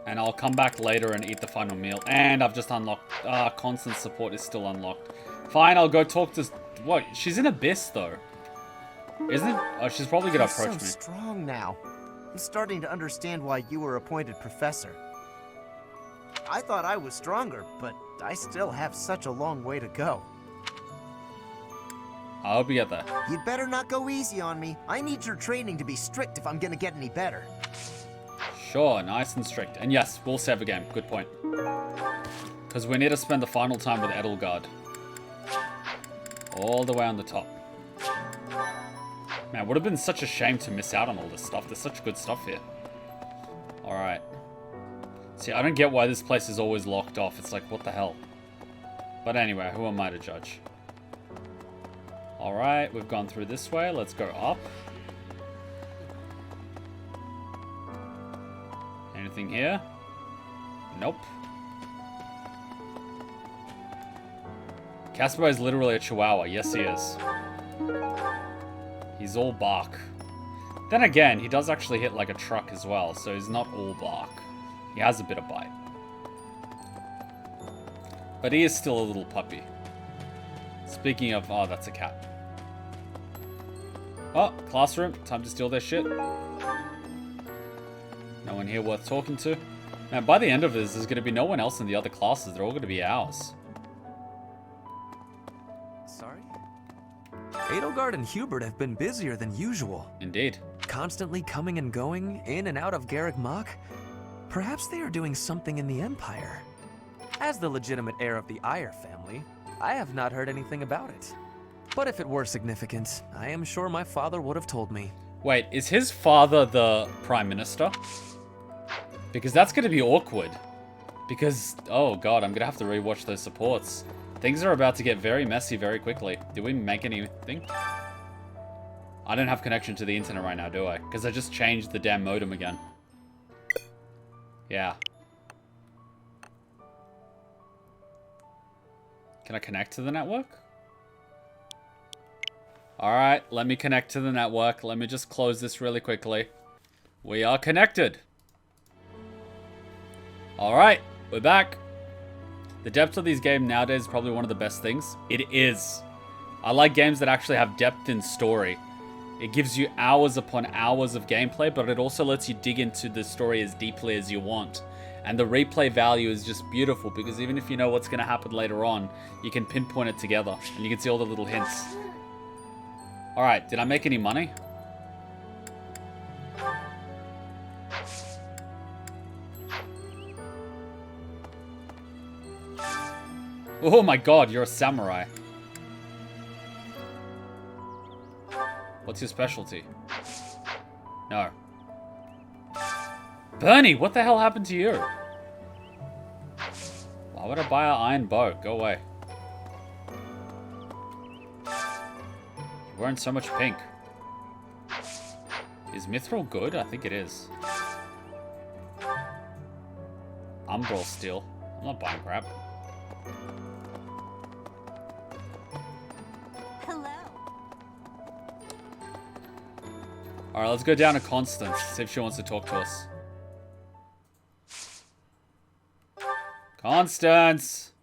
And I'll come back later and eat the final meal. And I've just unlocked... constant support is still unlocked. Fine, I'll go talk to... What? She's in Abyss, though. Isn't it? Oh, she's probably gonna approach me. You're so strong now. I'm starting to understand why you were appointed professor. I thought I was stronger, but I still have such a long way to go. I hope you get there. You'd better not go easy on me. I need your training to be strict if I'm gonna get any better. Sure, nice and strict. And yes, we'll save a game. Good point. Because we need to spend the final time with Edelgard. All the way on the top. Man, it would have been such a shame to miss out on all this stuff. There's such good stuff here. Alright. See, I don't get why this place is always locked off. It's like, what the hell? But anyway, who am I to judge? Alright, we've gone through this way. Let's go up. Anything here? Nope. Casper is literally a chihuahua. Yes, he is. He's all bark. Then again, he does actually hit like a truck as well, so he's not all bark. He has a bit of bite. But he is still a little puppy. Speaking of... Oh, that's a cat. Oh, classroom. Time to steal their shit. No one here worth talking to. Man, by the end of this, there's going to be no one else in the other classes. They're all going to be ours. Sorry? Edelgard and Hubert have been busier than usual. Indeed. Constantly coming and going, in and out of Garrick Mach. Perhaps they are doing something in the Empire. As the legitimate heir of the Iyer family, I have not heard anything about it. But if it were significant, I am sure my father would have told me. Wait, is his father the Prime Minister? Because that's going to be awkward. Because, oh god, I'm going to have to rewatch those supports. Things are about to get very messy very quickly. Did we make anything? I don't have connection to the internet right now, do I? Because I just changed the damn modem again. Yeah. Can I connect to the network? Alright, let me connect to the network. Let me just close this really quickly. We are connected. Alright, we're back. The depth of these games nowadays is probably one of the best things. It is. I like games that actually have depth in story. It gives you hours upon hours of gameplay, but it also lets you dig into the story as deeply as you want. And the replay value is just beautiful, because even if you know what's going to happen later on, you can pinpoint it together, and you can see all the little hints. Alright, did I make any money? Oh my god, you're a samurai. What's your specialty? No. Bernie, what the hell happened to you? Why would I buy an iron bow? Go away. You're wearing so much pink. Is Mithril good? I think it is. Umbral steel. I'm not buying crap. Hello. Alright, let's go down to Constance. See if she wants to talk to us. Constance!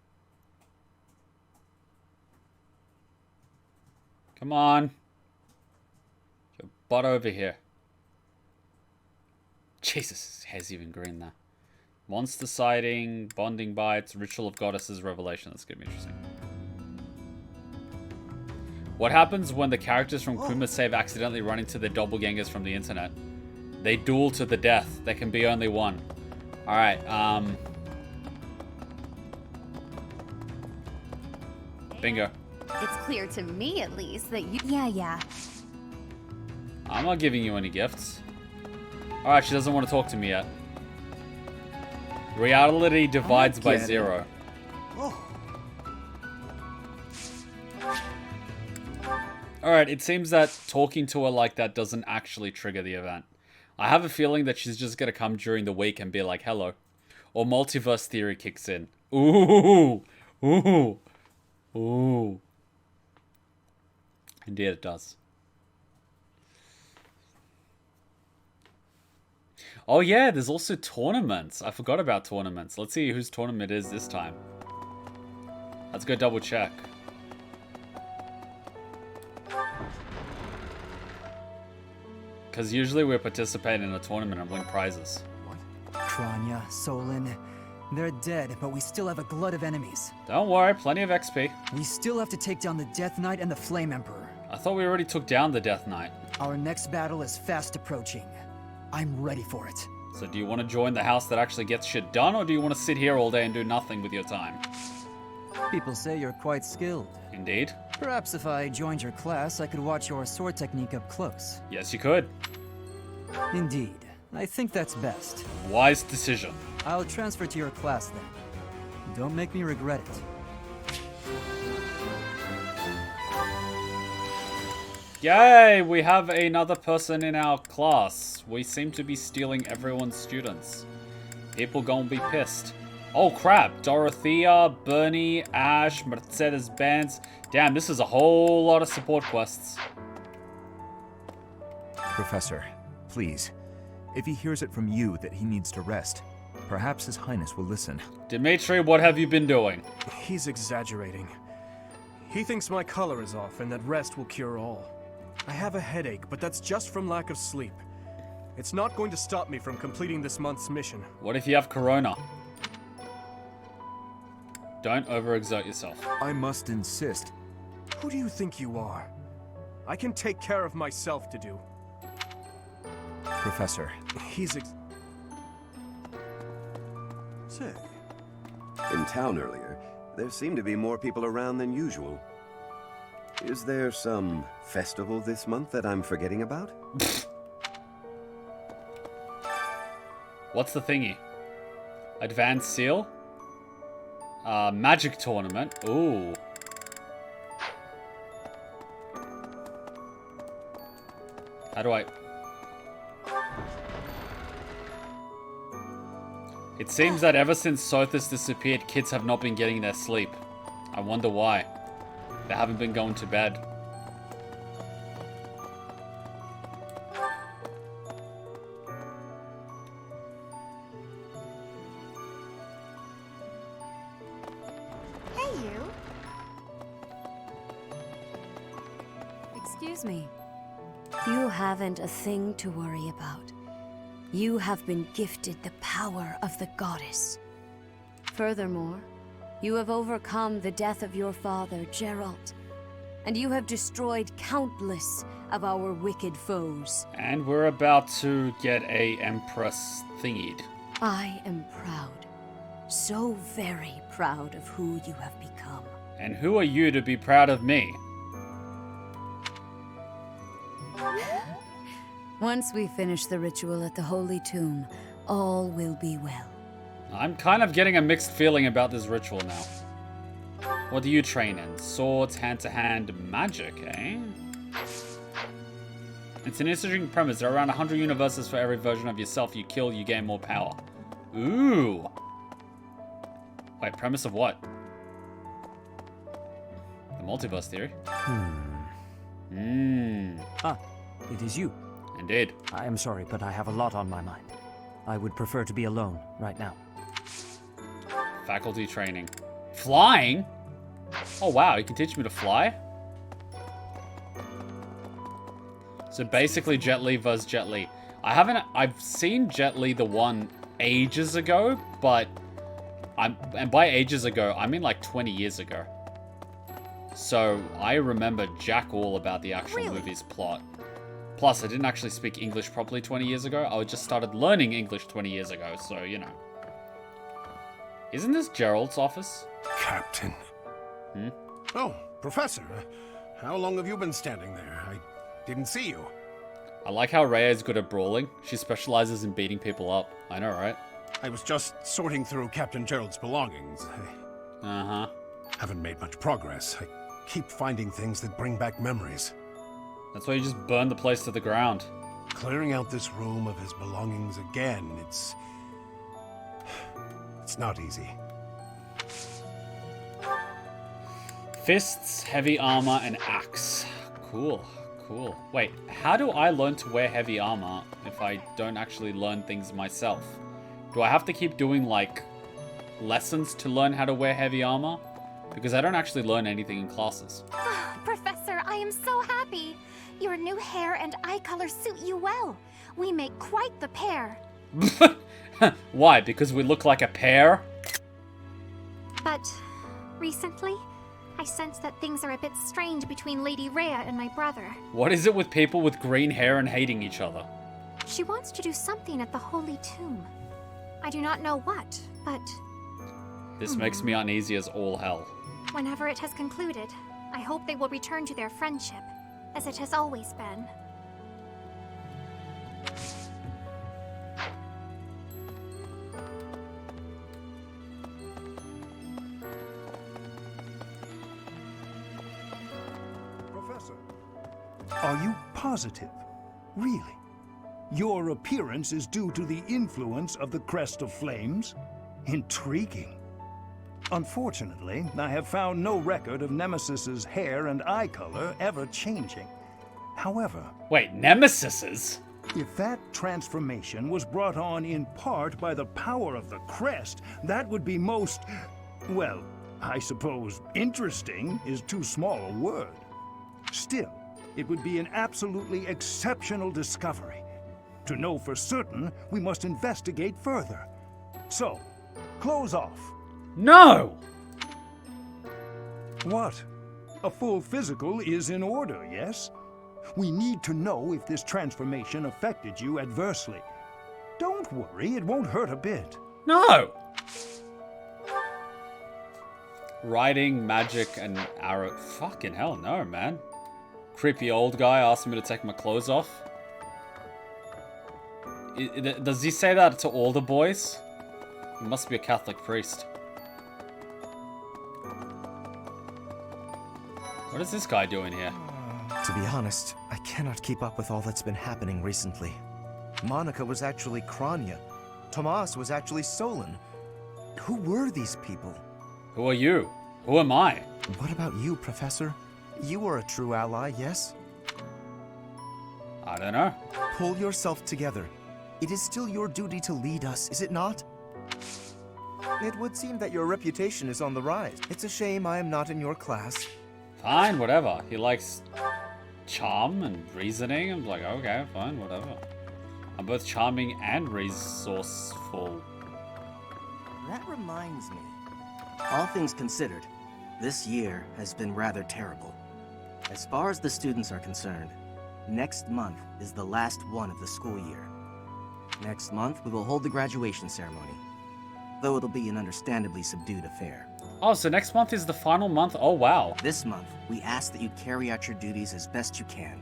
Come on. Get your butt over here. Jesus, his hair's even green there. Monster sighting, bonding bites, ritual of goddesses, revelation. That's gonna be interesting. What happens when the characters from Kuma save accidentally run into their doppelgangers from the internet? They duel to the death. There can be only one. Alright, bingo. It's clear to me, at least, that you... Yeah. I'm not giving you any gifts. Alright, she doesn't want to talk to me yet. Reality divides by 0. Alright, it seems that talking to her like that doesn't actually trigger the event. I have a feeling that she's just gonna come during the week and be like, hello. Or multiverse theory kicks in. Ooh! Ooh! Ooh. Indeed it does. Oh yeah, there's also tournaments. I forgot about tournaments. Let's see whose tournament it is this time. Let's go double check. Because usually we're participating in a tournament and win prizes. Kranya, Solin, they're dead, but we still have a glut of enemies. Don't worry, plenty of XP. We still have to take down the Death Knight and the Flame Emperor. I thought we already took down the Death Knight. Our next battle is fast approaching. I'm ready for it. So do you want to join the house that actually gets shit done, or do you want to sit here all day and do nothing with your time? People say you're quite skilled. Indeed. Perhaps if I joined your class, I could watch your sword technique up close. Yes, you could. Indeed. I think that's best. Wise decision. I'll transfer to your class then. Don't make me regret it. Yay! We have another person in our class. We seem to be stealing everyone's students. People gonna be pissed. Oh crap! Dorothea, Bernie, Ash, Mercedes-Benz. Damn, this is a whole lot of support quests. Professor, please. If he hears it from you that he needs to rest, perhaps His Highness will listen. Dimitri, what have you been doing? He's exaggerating. He thinks my color is off and that rest will cure all. I have a headache, but that's just from lack of sleep. It's not going to stop me from completing this month's mission. What if you have corona? Don't overexert yourself. I must insist. Who do you think you are? I can take care of myself to do. Professor. He's Say, in town earlier, there seemed to be more people around than usual. Is there some festival this month that I'm forgetting about? What's the thingy? Advanced seal? Magic tournament. Ooh. How do I... It seems that ever since Sothis disappeared, kids have not been getting their sleep. I wonder why. They haven't been going to bed. Hey, you. Excuse me. You haven't a thing to worry about. You have been gifted the power of the goddess. Furthermore, you have overcome the death of your father, Geralt, and you have destroyed countless of our wicked foes. And we're about to get a Empress thingied. I am proud, so very proud of who you have become. And who are you to be proud of me? Once we finish the ritual at the Holy Tomb, all will be well. I'm kind of getting a mixed feeling about this ritual now. What do you train in? Swords, hand-to-hand, magic, eh? It's an interesting premise. There are around 100 universes. For every version of yourself you kill, you gain more power. Ooh. Wait, premise of what? The multiverse theory? Ah, it is you. Indeed. I am sorry, but I have a lot on my mind. I would prefer to be alone right now. Faculty training. Flying? Oh wow, you can teach me to fly? So basically Jet Li versus Jet Li. I've seen Jet Li the one ages ago, but and by ages ago, I mean like 20 years ago. So I remember jack all about the actual movie's plot. Plus, I didn't actually speak English properly 20 years ago. I just started learning English 20 years ago, so you know. Isn't this Gerald's office? Captain. Hmm? Oh, Professor. How long have you been standing there? I didn't see you. I like how Rhea is good at brawling. She specializes in beating people up. I know, right? I was just sorting through Captain Gerald's belongings. Uh-huh. Haven't made much progress. I keep finding things that bring back memories. That's why you just burn the place to the ground. Clearing out this room of his belongings again, it's not easy. Fists, heavy armor, and axe. Cool, cool. Wait, how do I learn to wear heavy armor if I don't actually learn things myself? Do I have to keep doing, like, lessons to learn how to wear heavy armor? Because I don't actually learn anything in classes. Professor, I am so happy. Your new hair and eye color suit you well. We make quite the pair. Why? Because we look like a pair? But recently, I sense that things are a bit strained between Lady Rhea and my brother. What is it with people with green hair and hating each other? She wants to do something at the Holy Tomb. I do not know what, but This makes me uneasy as all hell. whenever it has concluded, I hope they will return to their friendship, as it has always been. Professor, are you positive? Really? Your appearance is due to the influence of the Crest of Flames? Intriguing. Unfortunately, I have found no record of Nemesis's hair and eye color ever changing. However... Wait, Nemesis's? If that transformation was brought on in part by the power of the crest, that would be most... well, I suppose interesting is too small a word. Still, it would be an absolutely exceptional discovery. To know for certain, we must investigate further. So, close off. No! What? A full physical is in order, yes? We need to know if this transformation affected you adversely. Don't worry, it won't hurt a bit. No! Writing, magic, and arrow. Fucking hell, no, man. Creepy old guy asked me to take my clothes off. Does he say that to all the boys? He must be a Catholic priest. What is this guy doing here? To be honest, I cannot keep up with all that's been happening recently. Monica was actually Kranya. Tomas was actually Solon. Who were these people? Who are you? Who am I? What about you, Professor? You were a true ally, yes? I don't know. Pull yourself together. It is still your duty to lead us, is it not? It would seem that your reputation is on the rise. It's a shame I am not in your class. Fine, whatever. He likes charm and reasoning. I'm like, okay, fine, whatever. I'm both charming and resourceful. That reminds me. All things considered, this year has been rather terrible. As far as the students are concerned, next month is the last one of the school year. Next month, we will hold the graduation ceremony, though it'll be an understandably subdued affair. Oh, so next month is the final month? Oh, wow. This month, we ask that you carry out your duties as best you can,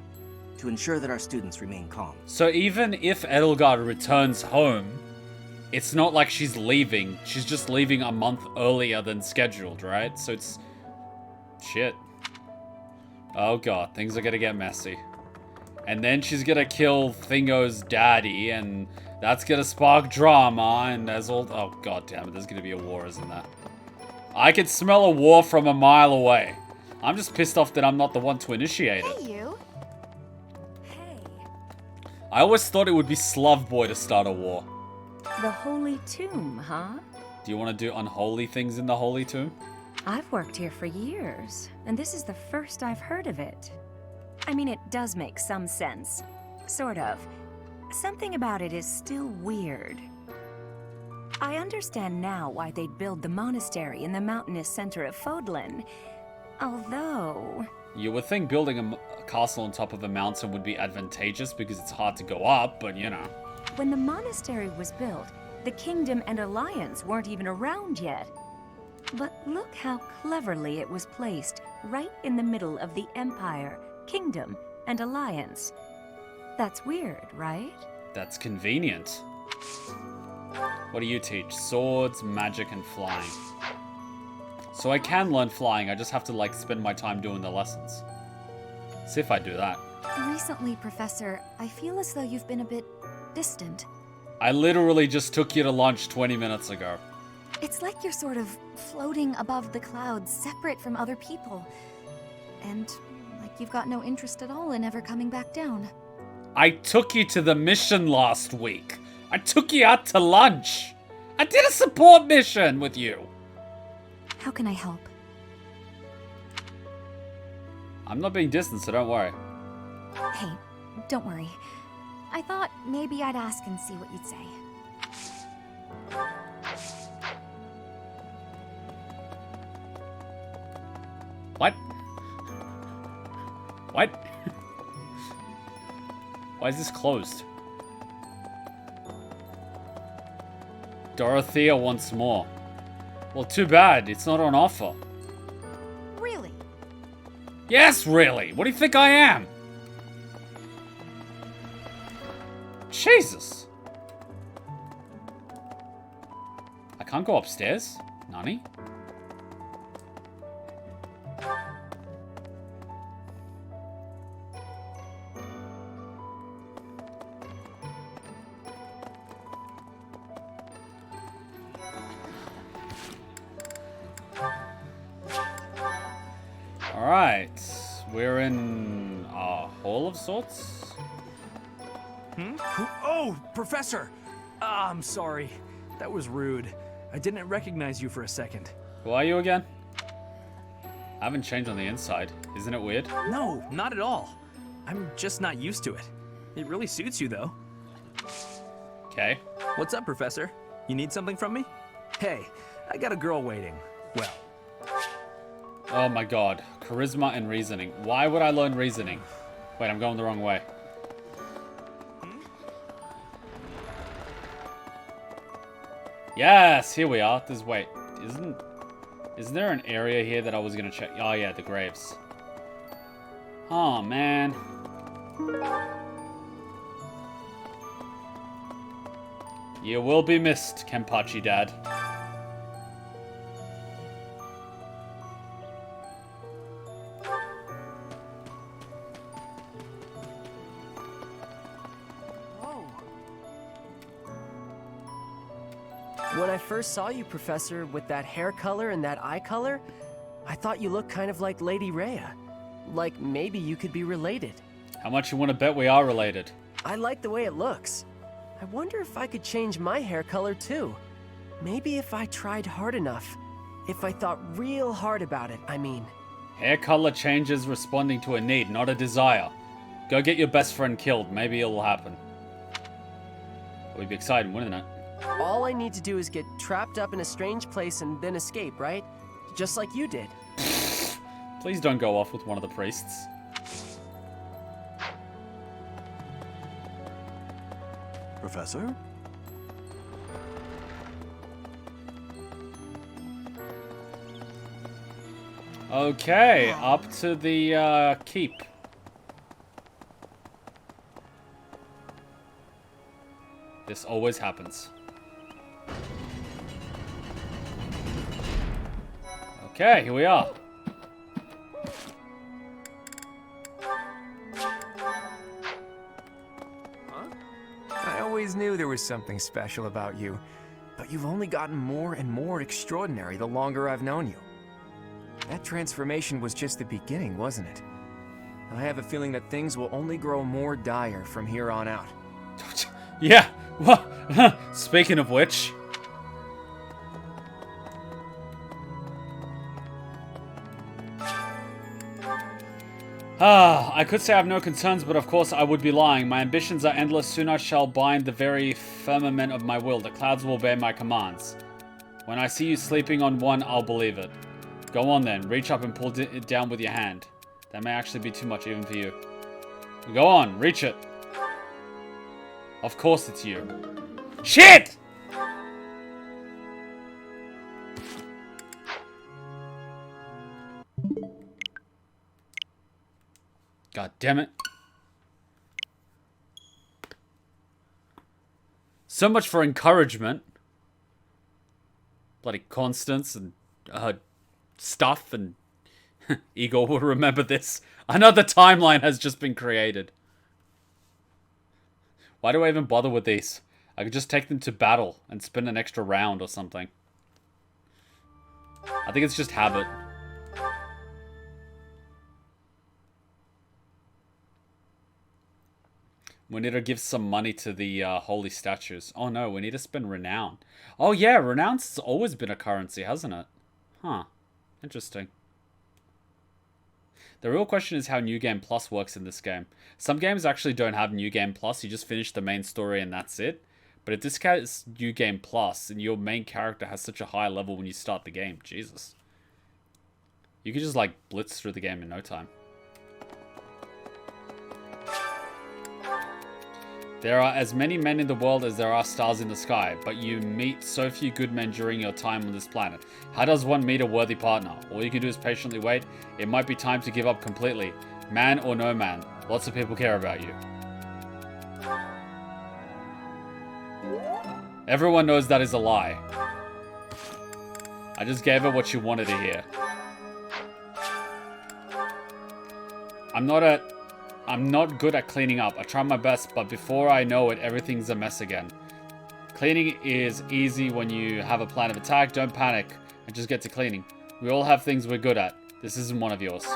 to ensure that our students remain calm. So even if Edelgard returns home, it's not like she's leaving. She's just leaving a month earlier than scheduled, right? So it's... Shit. Oh god, things are gonna get messy. And then she's gonna kill Thingo's daddy, and that's gonna spark drama, and there's all... Oh god damn it, there's gonna be a war, isn't there? I can smell a war from a mile away. I'm just pissed off that I'm not the one to initiate it. Hey, you. I always thought it would be Slov Boy to start a war. The Holy Tomb, huh? Do you want to do unholy things in the Holy Tomb? I've worked here for years, and this is the first I've heard of it. I mean, it does make some sense. Sort of. Something about it is still weird. I understand now why they'd build the monastery in the mountainous center of Fodlan. Although... You would think building a castle on top of a mountain would be advantageous because it's hard to go up, but you know. When the monastery was built, the kingdom and alliance weren't even around yet. But look how cleverly it was placed, right in the middle of the empire, kingdom, and alliance. That's weird, right? That's convenient. What do you teach? Swords, magic, and flying. So I can learn flying, I just have to like spend my time doing the lessons. See if I do that. Recently, Professor, I feel as though you've been a bit distant. I literally just took you to lunch 20 minutes ago. It's like you're sort of floating above the clouds, separate from other people. And like you've got no interest at all in ever coming back down. I took you to the mission last week. I took you out to lunch. I did a support mission with you. How can I help? I'm not being distant, so don't worry. Hey, don't worry. I thought maybe I'd ask and see what you'd say. What? What? Why is this closed? Dorothea wants more. Well, too bad. It's not on offer. Really? Yes, really. What do you think I am? Jesus. I can't go upstairs? Nani? Alright, we're in a hall of sorts? Oh, Professor! Ah, I'm sorry. That was rude. I didn't recognize you for a second. Who are you again? I haven't changed on the inside. Isn't it weird? No, not at all. I'm just not used to it. It really suits you, though. Okay. What's up, Professor? You need something from me? Hey, I got a girl waiting. Well. Oh my god. Charisma and reasoning. Why would I learn reasoning? Wait, I'm going the wrong way. Yes, here we are. Wait, isn't there an area here that I was gonna check? Oh yeah, the graves. Oh man. You will be missed, Kenpachi Dad. When I first saw you, Professor, with that hair color and that eye color, I thought you looked kind of like Lady Rhea. Like maybe you could be related. How much you want to bet we are related? I like the way it looks. I wonder if I could change my hair color too. Maybe if I tried hard enough. If I thought real hard about it, I mean. Hair color changes responding to a need, not a desire. Go get your best friend killed. Maybe it will happen. It would be exciting, wouldn't it? All I need to do is get trapped up in a strange place and then escape, right? Just like you did. Please don't go off with one of the priests. Professor? Okay, up to the keep. This always happens. Okay, here we are. I always knew there was something special about you, but you've only gotten more and more extraordinary the longer I've known you. That transformation was just the beginning, wasn't it? I have a feeling that things will only grow more dire from here on out. Yeah, well, speaking of which... I could say I have no concerns, but of course I would be lying. My ambitions are endless. Soon I shall bind the very firmament of my will. The clouds will obey my commands. When I see you sleeping on one, I'll believe it. Go on then. Reach up and pull it down with your hand. That may actually be too much even for you. Go on. Reach it. Of course it's you. Shit! God damn it. So much for encouragement. Bloody Constance and stuff, and Igor will remember this. Another timeline has just been created. Why do I even bother with these? I could just take them to battle and spin an extra round or something. I think it's just habit. We need to give some money to the holy statues. Oh no, we need to spend renown. Oh yeah, renown's always been a currency, hasn't it? Huh. Interesting. The real question is how New Game Plus works in this game. Some games actually don't have New Game Plus. You just finish the main story and that's it. But if this is New Game Plus and your main character has such a high level when you start the game, Jesus. You could just like blitz through the game in no time. There are as many men in the world as there are stars in the sky, but you meet so few good men during your time on this planet. How does one meet a worthy partner? All you can do is patiently wait. It might be time to give up completely. Man or no man, lots of people care about you. Everyone knows that is a lie. I just gave her what she wanted to hear. I'm not good at cleaning up. I try my best, but before I know it, everything's a mess again. Cleaning is easy when you have a plan of attack. Don't panic and just get to cleaning. We all have things we're good at. This isn't one of yours.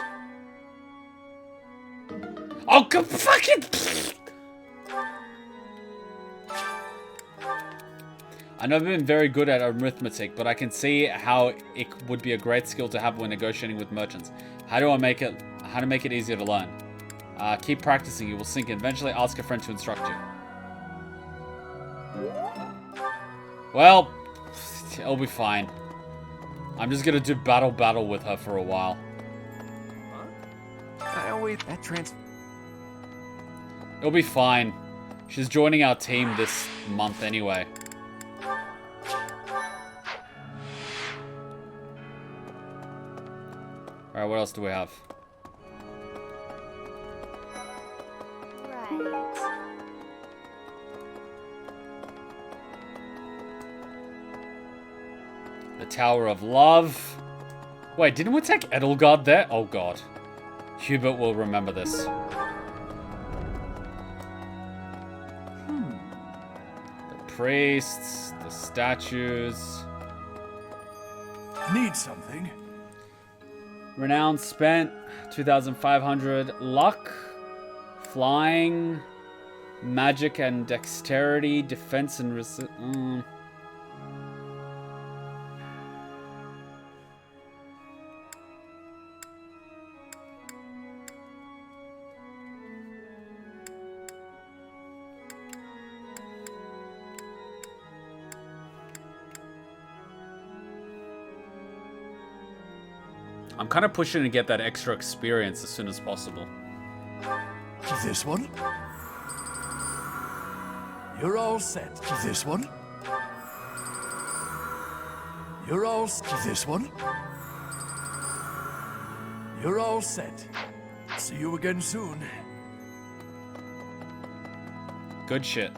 Oh, go fucking... I've never been very good at arithmetic, but I can see how it would be a great skill to have when negotiating with merchants. How to make it easier to learn? Keep practicing, you will sink in. Eventually ask a friend to instruct you. Well, it'll be fine. I'm just gonna do battle with her for a while. It'll be fine. She's joining our team this month anyway. Alright, what else do we have? The Tower of Love. Wait, didn't we take Edelgard there? Oh god. Hubert will remember this. The priests, the statues. Need something? Renown spent 2,500 luck, flying, magic and dexterity, defense and I'm kind of pushing to get that extra experience as soon as possible. This one? You're all set. This one? You're all set. This one? You're all set. See you again soon. Good shit.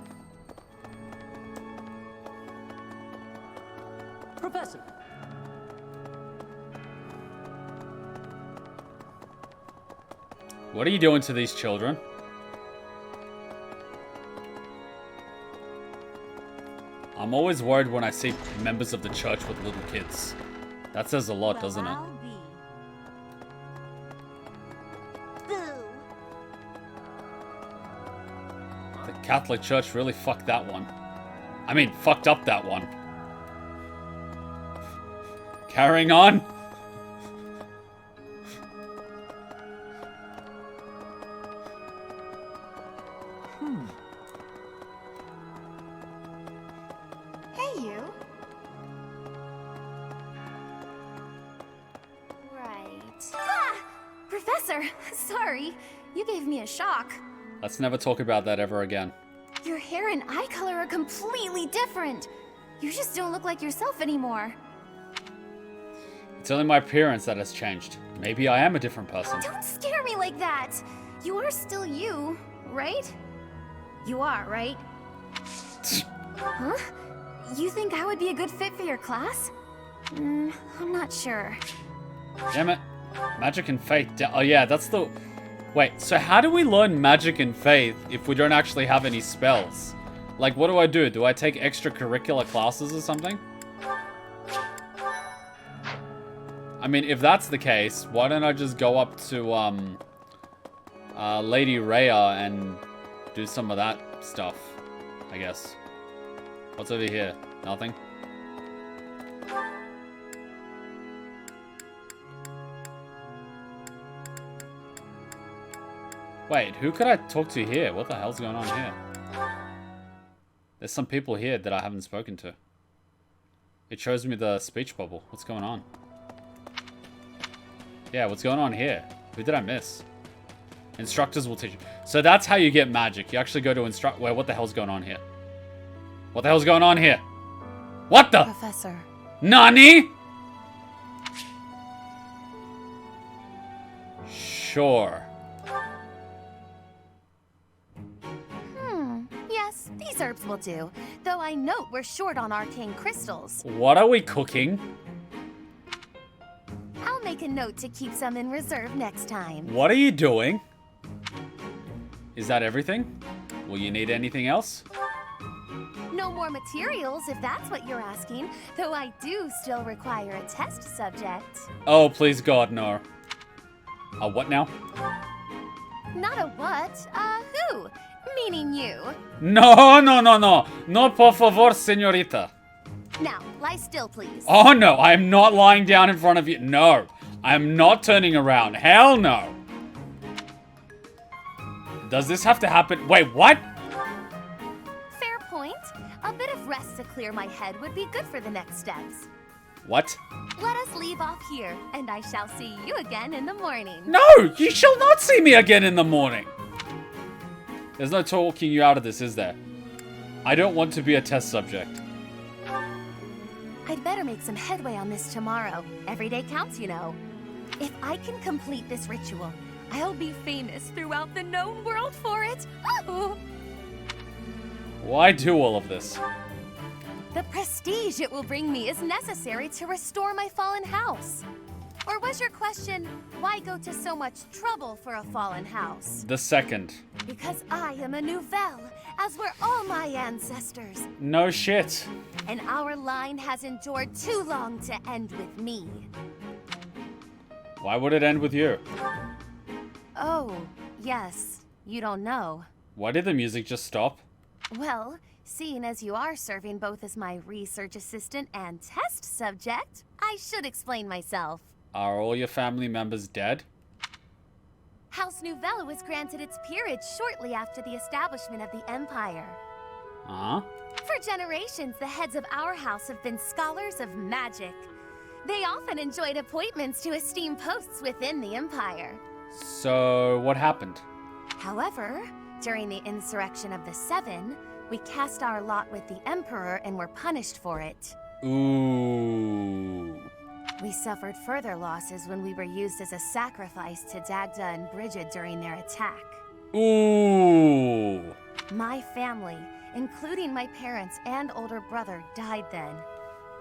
Professor. What are you doing to these children? I'm always worried when I see members of the church with little kids. That says a lot, doesn't it? The Catholic Church really fucked that one. I mean, fucked up that one. Carrying on. Hey, you. Right. Ah! Professor, sorry. You gave me a shock. Let's never talk about that ever again. Your hair and eye color are completely different. You just don't look like yourself anymore. It's only my appearance that has changed. Maybe I am a different person. Don't scare me like that. You are still you, right? You are, right? Huh? You think I would be a good fit for your class? I'm not sure. Damn it. Magic and faith. Oh yeah, that's the... Wait, so how do we learn magic and faith if we don't actually have any spells? Like, what do I do? Do I take extracurricular classes or something? I mean, if that's the case, why don't I just go up to, Lady Rhea and do some of that stuff, I guess. What's over here? Nothing? Wait, who could I talk to here? What the hell's going on here? There's some people here that I haven't spoken to. It shows me the speech bubble. What's going on? Yeah, what's going on here? Who did I miss? Instructors will teach you. So that's how you get magic. You actually go to instruct... Wait, what the hell's going on here? What the hell's going on here? What the? Professor. Nani? Sure. Yes, these herbs will do. Though I note we're short on arcane crystals. What are we cooking? I'll make a note to keep some in reserve next time. What are you doing? Is that everything? Will you need anything else? No more materials, if that's what you're asking. Though I do still require a test subject. Oh, please God, no. A what now? Not a what, who? Meaning you. No, no, no, no. No, por favor, señorita. Now, lie still, please. Oh, no. I am not lying down in front of you. No. I am not turning around. Hell no. Does this have to happen? Wait, what? Fair point. A bit of rest to clear my head would be good for the next steps. What? Let us leave off here, and I shall see you again in the morning. No, you shall not see me again in the morning. There's no talking you out of this, is there? I don't want to be a test subject. I'd better make some headway on this tomorrow. Every day counts, you know. If I can complete this ritual, I'll be famous throughout the known world for it. Oh! Why do all of this? The prestige it will bring me is necessary to restore my fallen house. Or was your question, why go to so much trouble for a fallen house? The second. Because I am a Nouvelle, as were all my ancestors. No shit. And our line has endured too long to end with me. Why would it end with you? Oh, yes. You don't know. Why did the music just stop? Well, seeing as you are serving both as my research assistant and test subject, I should explain myself. Are all your family members dead? House Nouvelle was granted its peerage shortly after the establishment of the Empire. Uh-huh. For generations, the heads of our house have been scholars of magic. They often enjoyed appointments to esteemed posts within the Empire. So, what happened? However, during the insurrection of the Seven, we cast our lot with the Emperor and were punished for it. Ooh. We suffered further losses when we were used as a sacrifice to Dagda and Brigid during their attack. Ooh. My family, including my parents and older brother, died then.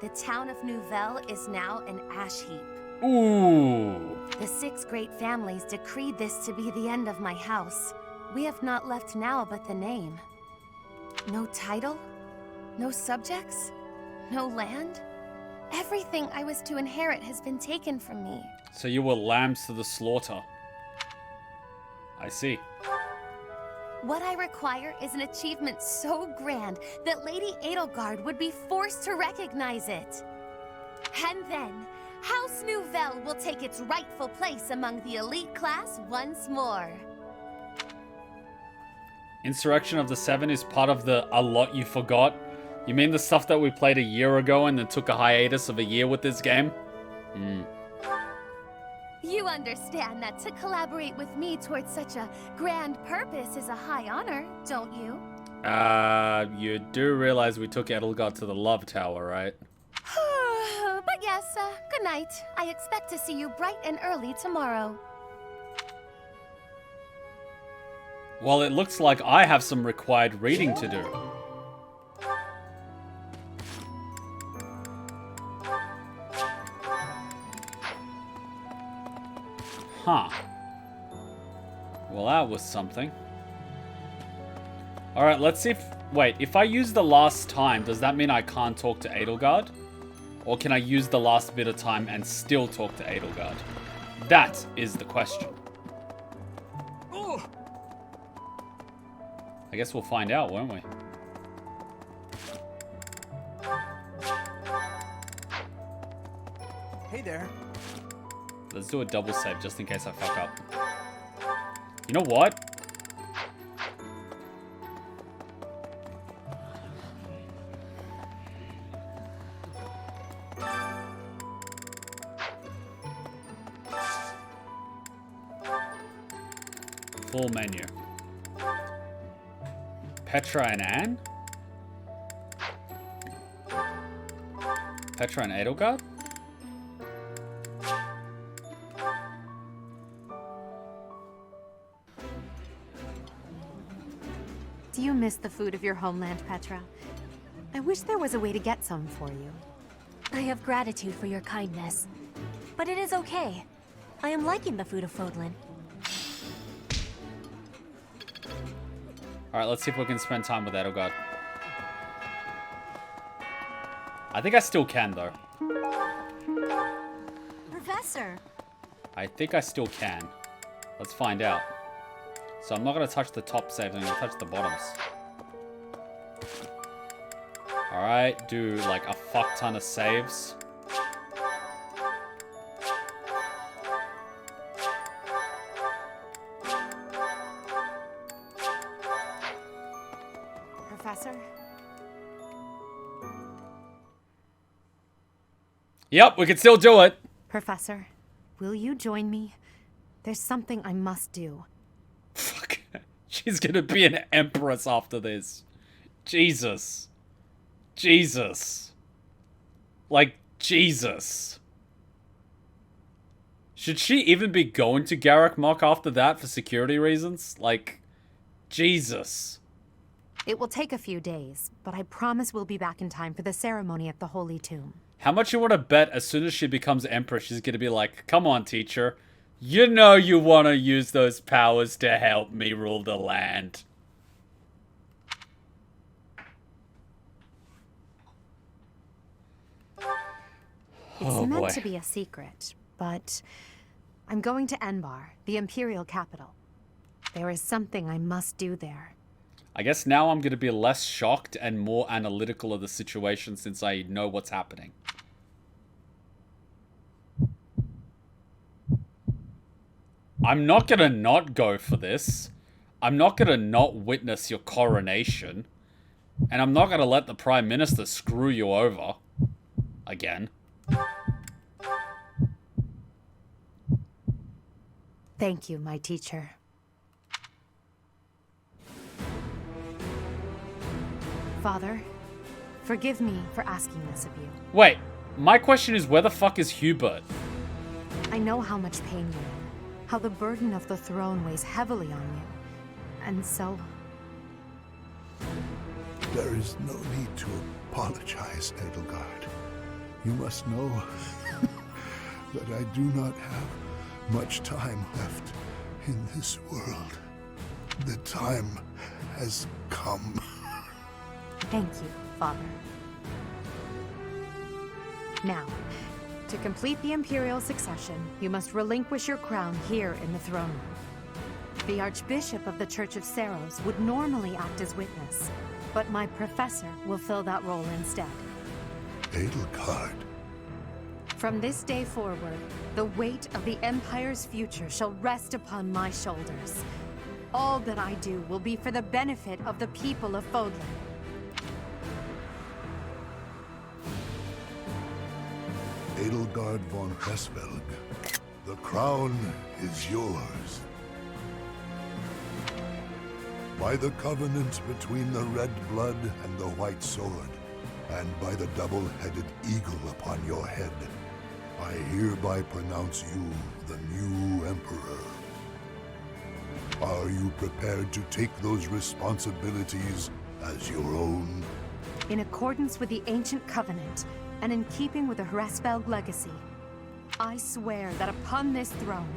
The town of Nouvelle is now an ash heap. Ooh. The 6 great families decreed this to be the end of my house. We have not left now but the name. No title? No subjects? No land? Everything I was to inherit has been taken from me. So you were lambs to the slaughter. I see. What I require is an achievement so grand that Lady Edelgard would be forced to recognize it. And then, House Nouvelle will take its rightful place among the elite class once more. Insurrection of the Seven is part of the a lot you forgot? You mean the stuff that we played a year ago and then took a hiatus of a year with this game? You understand that to collaborate with me towards such a grand purpose is a high honor, don't you? You do realize we took Edelgard to the Love Tower, right? But yes, good night. I expect to see you bright and early tomorrow. Well, it looks like I have some required reading to do. Huh. Well, that was something. Alright, let's see if... Wait, if I use the last time, does that mean I can't talk to Edelgard? Or can I use the last bit of time and still talk to Edelgard? That is the question. I guess we'll find out, won't we? Hey there. Let's do a double save just in case I fuck up. You know what? Full menu. Petra and Anne? Petra and Edelgard? Do you miss the food of your homeland, Petra? I wish there was a way to get some for you. I have gratitude for your kindness, but it is okay. I am liking the food of Fodlan. Alright, let's see if we can spend time with Edelgard. I think I still can, though. Professor! I think I still can. Let's find out. So I'm not going to touch the top saves, I'm going to touch the bottoms. Alright, do like a fuck ton of saves. Professor? Yep, we can still do it. Professor, will you join me? There's something I must do. Fuck. She's gonna be an empress after this. Jesus. Jesus. Like, Jesus. Should she even be going to Garreg Mach after that for security reasons? Like, Jesus. It will take a few days, but I promise we'll be back in time for the ceremony at the Holy Tomb. How much you want to bet as soon as she becomes empress, she's gonna be like, come on, teacher. You know you want to use those powers to help me rule the land. It's meant to be a secret, but I'm going to Enbar, the Imperial capital. There is something I must do there. I guess now I'm going to be less shocked and more analytical of the situation since I know what's happening. I'm not going to not go for this. I'm not going to not witness your coronation. And I'm not going to let the Prime Minister screw you over. Again. Thank you, my teacher. Father, forgive me for asking this of you. Wait, my question is where the fuck is Hubert? I know how much pain you're in, how the burden of the throne weighs heavily on you. And so... There is no need to apologize, Edelgard. You must know that I do not have much time left in this world. The time has come. Thank you, Father. Now, to complete the Imperial succession, you must relinquish your crown here in the throne room. The Archbishop of the Church of Seros would normally act as witness, but my professor will fill that role instead. Edelgard. From this day forward, the weight of the Empire's future shall rest upon my shoulders. All that I do will be for the benefit of the people of Fodlan. Edelgard von Hresvelg, the crown is yours. By the covenant between the red blood and the white sword, and by the double-headed eagle upon your head, I hereby pronounce you the new Emperor. Are you prepared to take those responsibilities as your own? In accordance with the ancient covenant, and in keeping with the Hresvelg legacy, I swear that upon this throne,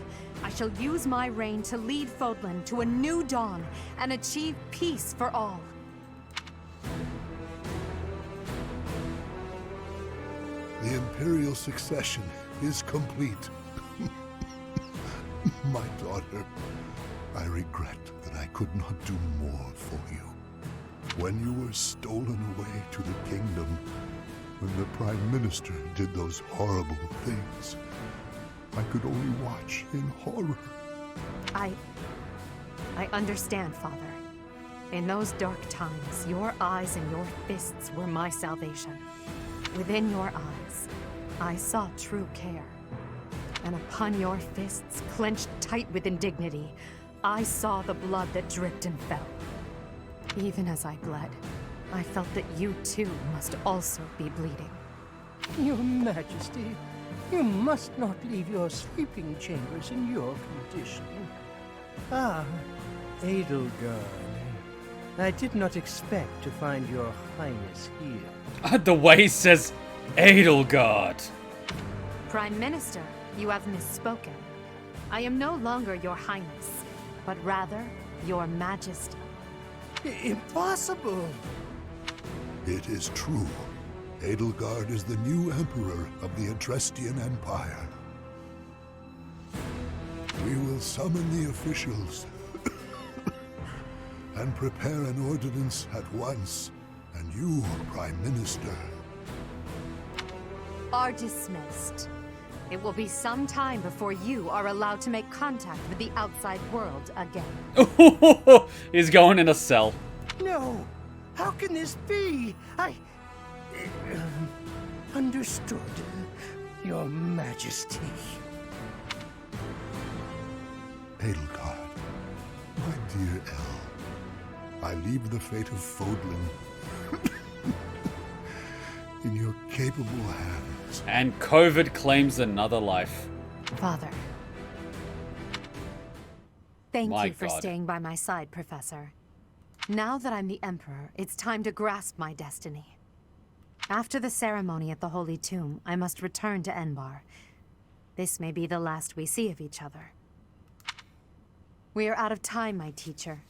I shall use my reign to lead Fodlan to a new dawn and achieve peace for all. The Imperial succession is complete. My daughter, I regret that I could not do more for you. When you were stolen away to the kingdom, when the Prime Minister did those horrible things, I could only watch in horror. I understand, Father. In those dark times, your eyes and your fists were my salvation. Within your eyes, I saw true care. And upon your fists, clenched tight with indignity, I saw the blood that dripped and fell. Even as I bled, I felt that you too must also be bleeding. Your Majesty, you must not leave your sleeping chambers in your condition. Ah, Edelgard. I did not expect to find your Highness here. The way he says Edelgard. Prime Minister, you have misspoken. I am no longer your Highness, but rather your Majesty. Impossible! It is true. Edelgard is the new Emperor of the Adrestian Empire. We will summon the officials and prepare an ordinance at once. And you, Prime Minister, are dismissed. It will be some time before you are allowed to make contact with the outside world again. He's going in a cell. No! How can this be? Understood, Your Majesty. Edelgard, my dear Elle, I leave the fate of Fodlan in your capable hands. And COVID claims another life. Father. Thank My you for God. staying by my side, Professor. Now that I'm the Emperor, it's time to grasp my destiny. After the ceremony at the Holy Tomb, I must return to Enbar. This may be the last we see of each other. We are out of time, my teacher.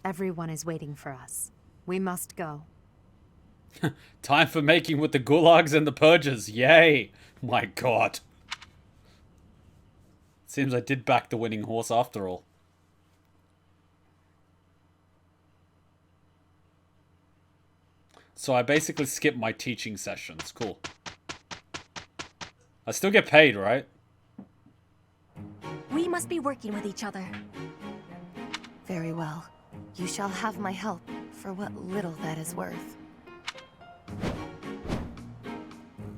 Everyone is waiting for us. We must go. Time for making with the gulags and the purges. Yay! My God. Seems I did back the winning horse after all. So I basically skipped my teaching sessions. Cool. I still get paid, right? We must be working with each other. Very well. You shall have my help, for what little that is worth.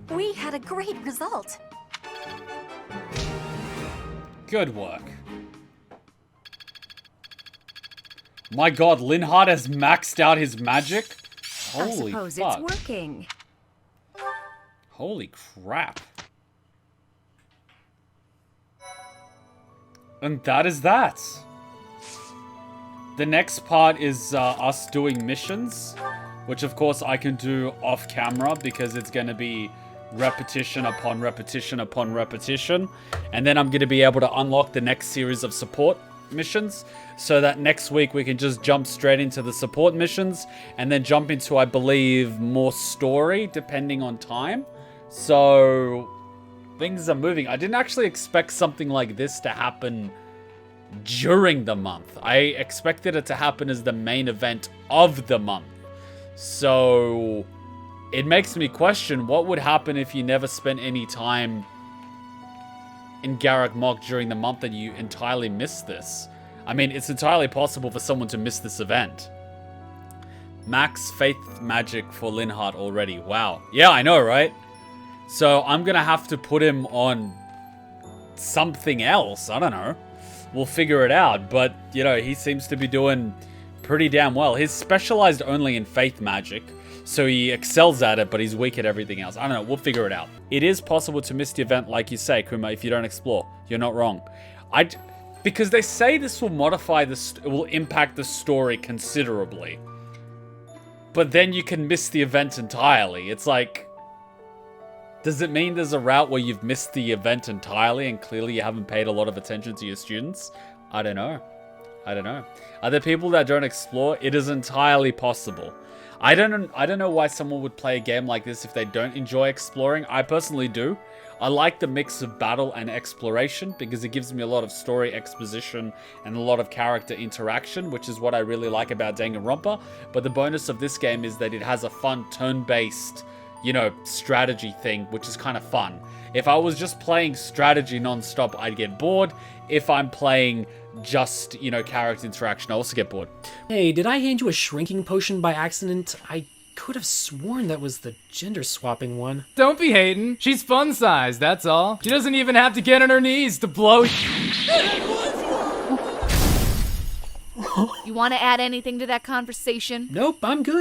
We had a great result. Good work. My God, Linhardt has maxed out his magic? Holy I suppose fuck. it's working. Holy crap. And that is that. The next part is us doing missions, which of course I can do off camera because it's going to be repetition upon repetition upon repetition. And then I'm going to be able to unlock the next series of support missions, so that next week we can just jump straight into the support missions and then jump into, I believe, more story depending on time. So things are moving. I didn't actually expect something like this to happen during the month. I expected it to happen as the main event of the month. So it makes me question what would happen if you never spent any time in Garreg Mach during the month and you entirely missed this. I mean, it's entirely possible for someone to miss this event. Max Faith Magic for Linhardt already. Wow. Yeah, I know, right? So I'm gonna have to put him on something else. I don't know. We'll figure it out. But, you know, he seems to be doing pretty damn well. He's specialized only in Faith Magic, so he excels at it, but he's weak at everything else. I don't know. We'll figure it out. It is possible to miss the event, like you say, Kuma, if you don't explore. You're not wrong. Because they say this will modify it will impact the story considerably. But then you can miss the event entirely. It's like, does it mean there's a route where you've missed the event entirely and clearly you haven't paid a lot of attention to your students? I don't know. I don't know. Are there people that don't explore? It is entirely possible. I don't know why someone would play a game like this if they don't enjoy exploring. I personally do. I like the mix of battle and exploration because it gives me a lot of story exposition and a lot of character interaction, which is what I really like about Danganronpa. But the bonus of this game is that it has a fun turn-based, you know, strategy thing, which is kind of fun. If I was just playing strategy non-stop, I'd get bored. If I'm playing just, you know, character interaction, I also get bored. Hey, did I hand you a shrinking potion by accident? I could have sworn that was the gender swapping one. Don't be hating. She's fun sized, that's all. She doesn't even have to get on her knees to blow. You want to add anything to that conversation? Nope, I'm good.